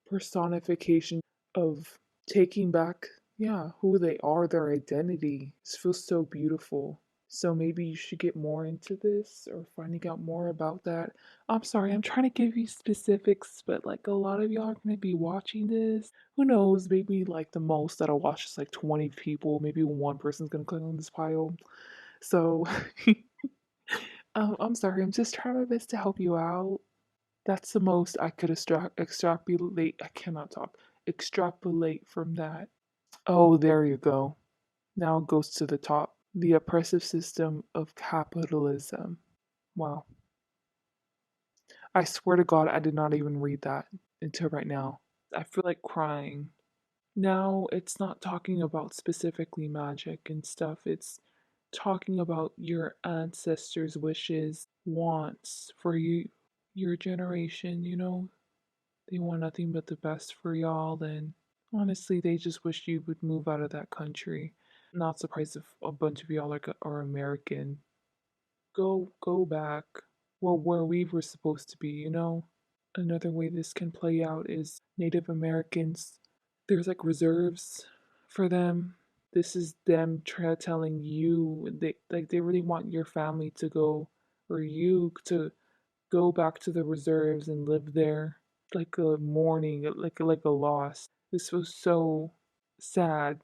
personification of taking back, yeah, who they are, their identity. This feels so beautiful. So maybe you should get more into this or finding out more about that. I'm sorry, I'm trying to give you specifics, but like a lot of y'all are gonna be watching this. Who knows? Maybe like the most that'll watch is like 20 people. Maybe one person's gonna click on this pile. So I'm sorry, I'm just trying my best to help you out. That's the most I could extrapolate. I cannot talk. Extrapolate from that. Oh, there you go. Now it goes to the top. The oppressive system of capitalism. Wow. I swear to God, I did not even read that until right now. I feel like crying. Now it's not talking about specifically magic and stuff. It's talking about your ancestors' wishes, wants for your generation. They want nothing but the best for y'all, and honestly, they just wish you would move out of that country. Not surprised if a bunch of y'all are American. Go back where we were supposed to be. Another way this can play out is Native Americans. There's like reserves for them. This is them telling you they really want your family to go, or you to go back to the reserves and live there, like a mourning, like a loss. This was so sad.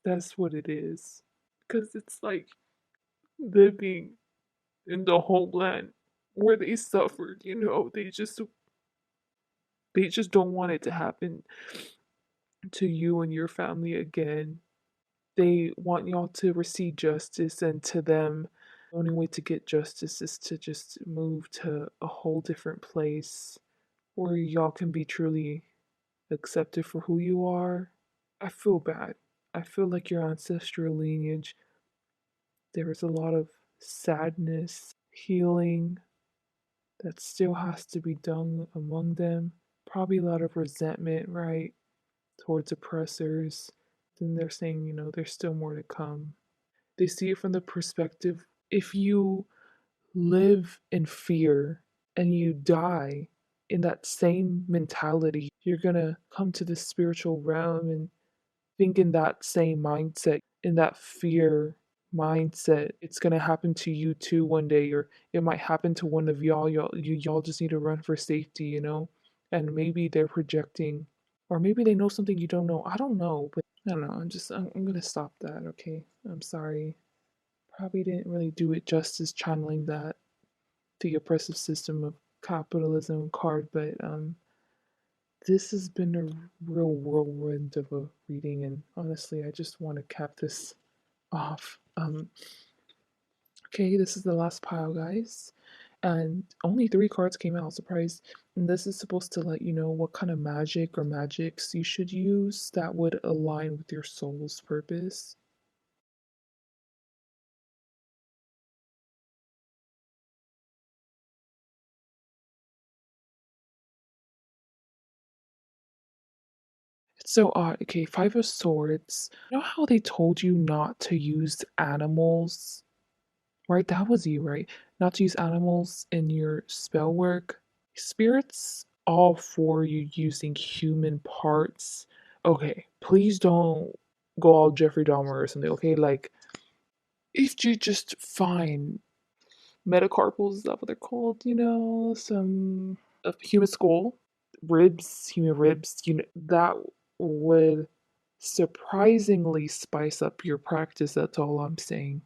That's what it is. Because it's like living in the homeland where they suffered. They just don't want it to happen to you and your family again. They want y'all to receive justice, and to them, the only way to get justice is to just move to a whole different place where y'all can be truly accepted for who you are. I feel bad. I feel like your ancestral lineage, there is a lot of sadness, healing that still has to be done among them. Probably a lot of resentment, right, towards oppressors. Then they're saying, there's still more to come. They see it from the perspective, if you live in fear and you die in that same mentality, you're gonna come to the spiritual realm and think in that same mindset, in that fear mindset. It's gonna happen to you too one day, or it might happen to one of y'all. Y'all just need to run for safety. And maybe they're projecting, or maybe they know something you don't know. I don't know, but I don't know. I'm gonna stop that. Okay, I'm sorry. Probably didn't really do it justice channeling that the oppressive system of capitalism card, but this has been a real whirlwind of a reading, and honestly, I just want to cap this off. Okay, this is the last pile, guys, and only 3 cards came out. Surprise! And this is supposed to let you know what kind of magic or magics you should use that would align with your soul's purpose. It's so odd. Okay, 5 of Swords. You know how they told you not to use animals? Right, that was you, right? Not to use animals in your spell work. Spirits all for you using human parts. Okay, please don't go all Jeffrey Dahmer or something, okay? Like, if you just find metacarpals, is that what they're called? Some of human skull. ribs, human ribs, that would surprisingly spice up your practice. That's all I'm saying.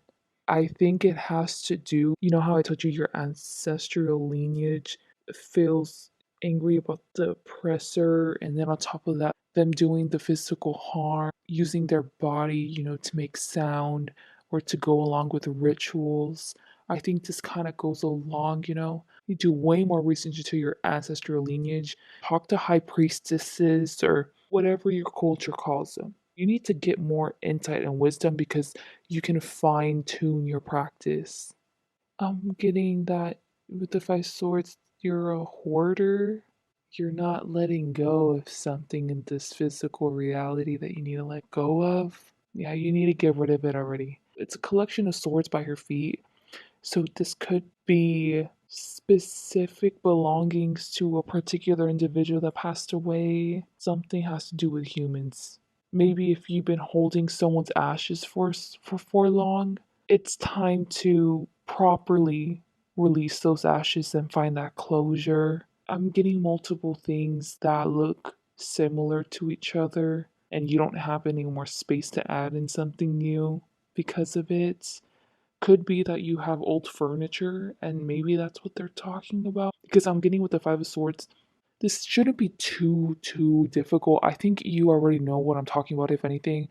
I think it has to do, you know how I told you your ancestral lineage feels angry about the oppressor, and then on top of that, them doing the physical harm, using their body, to make sound or to go along with rituals. I think this kind of goes along, you do way more research into your ancestral lineage, talk to high priestesses or whatever your culture calls them. You need to get more insight and wisdom because you can fine tune your practice. I'm getting that with the Five Swords, you're a hoarder. You're not letting go of something in this physical reality that you need to let go of. Yeah, you need to get rid of it already. It's a collection of swords by your feet. So this could be specific belongings to a particular individual that passed away. Something has to do with humans. Maybe if you've been holding someone's ashes for long, it's time to properly release those ashes and find that closure. I'm getting multiple things that look similar to each other, and you don't have any more space to add in something new because of it. Could be that you have old furniture, and maybe that's what they're talking about. Because I'm getting with the Five of Swords, this shouldn't be too difficult. I think you already know what I'm talking about, if anything.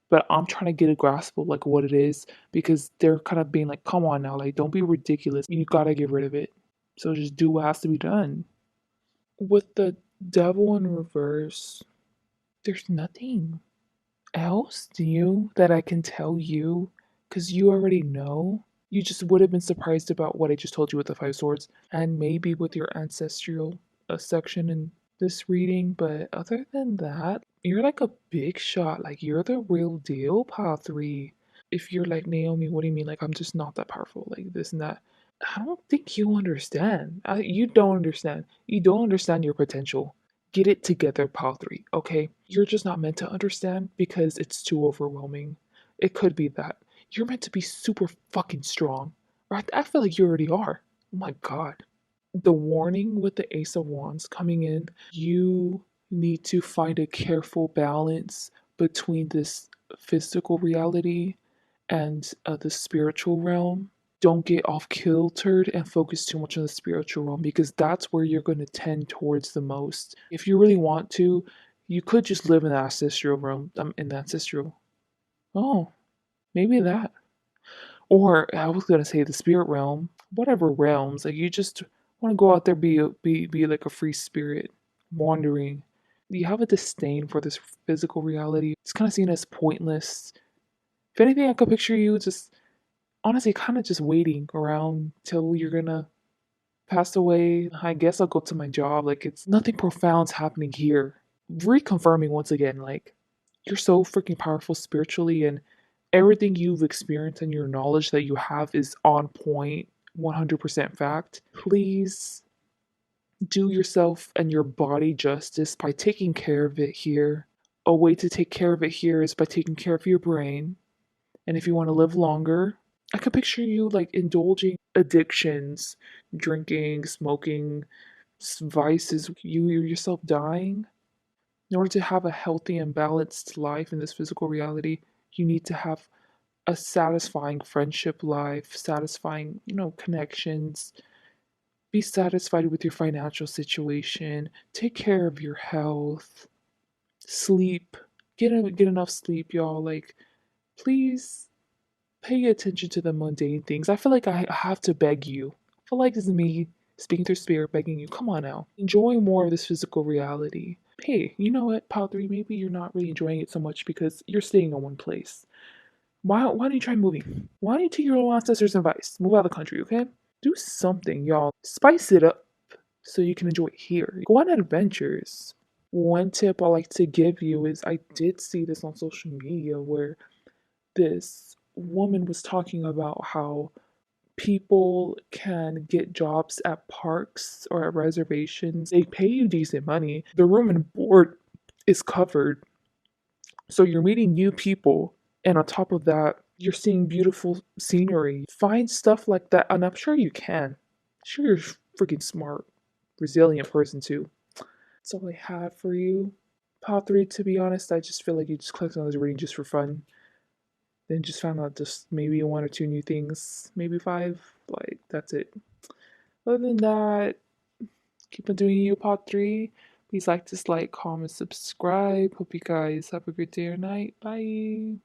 But I'm trying to get a grasp of like what it is because they're kind of being like, come on now, like don't be ridiculous. You gotta get rid of it. So just do what has to be done. With the devil in reverse, there's nothing else new that I can tell you because you already know. You just would have been surprised about what I just told you with the Five Swords and maybe with your ancestral section in this reading. But other than that, you're like a big shot. Like you're the real deal, Path 3. If you're like Naomi, what do you mean? Like I'm just not that powerful, like this and that. I don't think you understand. You don't understand. You don't understand your potential. Get it together, Path 3, okay? You're just not meant to understand because it's too overwhelming. It could be that. You're meant to be super fucking strong. Right? I feel like you already are. Oh my god. The warning with the Ace of Wands coming in, you need to find a careful balance between this physical reality and the spiritual realm. Don't get off kiltered and focus too much on the spiritual realm because that's where you're going to tend towards the most. If you really want to, you could just live in the ancestral realm. In the ancestral. Oh, maybe that. Or I was gonna say the spirit realm, whatever realms. Like you just want to go out there, be like a free spirit, wandering. You have a disdain for this physical reality. It's kind of seen as pointless. If anything, I could picture you just honestly kind of just waiting around till you're gonna pass away. I guess I'll go to my job. Like it's nothing profound's happening here. Reconfirming once again, like you're so freaking powerful spiritually, and everything you've experienced and your knowledge that you have is on point, 100% fact. Please do yourself and your body justice by taking care of it here. A way to take care of it here is by taking care of your brain. And if you want to live longer, I could picture you like indulging addictions, drinking, smoking, vices, you yourself dying. In order to have a healthy and balanced life in this physical reality, you need to have a satisfying friendship life, satisfying, connections. Be satisfied with your financial situation. Take care of your health. Sleep. Get enough sleep, y'all. Like, please pay attention to the mundane things. I feel like I have to beg you. I feel like this is me speaking through spirit begging you. Come on now. Enjoy more of this physical reality. Hey, you know what, Pal 3, maybe you're not really enjoying it so much because you're staying in one place. Why don't you try moving? Why don't you take your old ancestors' advice? Move out of the country, okay? Do something, y'all. Spice it up so you can enjoy it here. Go on adventures. One tip I like to give you is I did see this on social media where this woman was talking about how people can get jobs at parks or at reservations. They pay you decent money. The room and board is covered. So you're meeting new people. And on top of that, you're seeing beautiful scenery. Find stuff like that. And I'm sure you can. Sure, you're a freaking smart, resilient person too. That's all I had for you. Pot 3, to be honest, I just feel like you just clicked on this reading just for fun. Then just found out just maybe one or two new things, maybe five. Like, that's it. Other than that, keep on doing you, Pot 3. Please like, dislike, comment, subscribe. Hope you guys have a good day or night. Bye.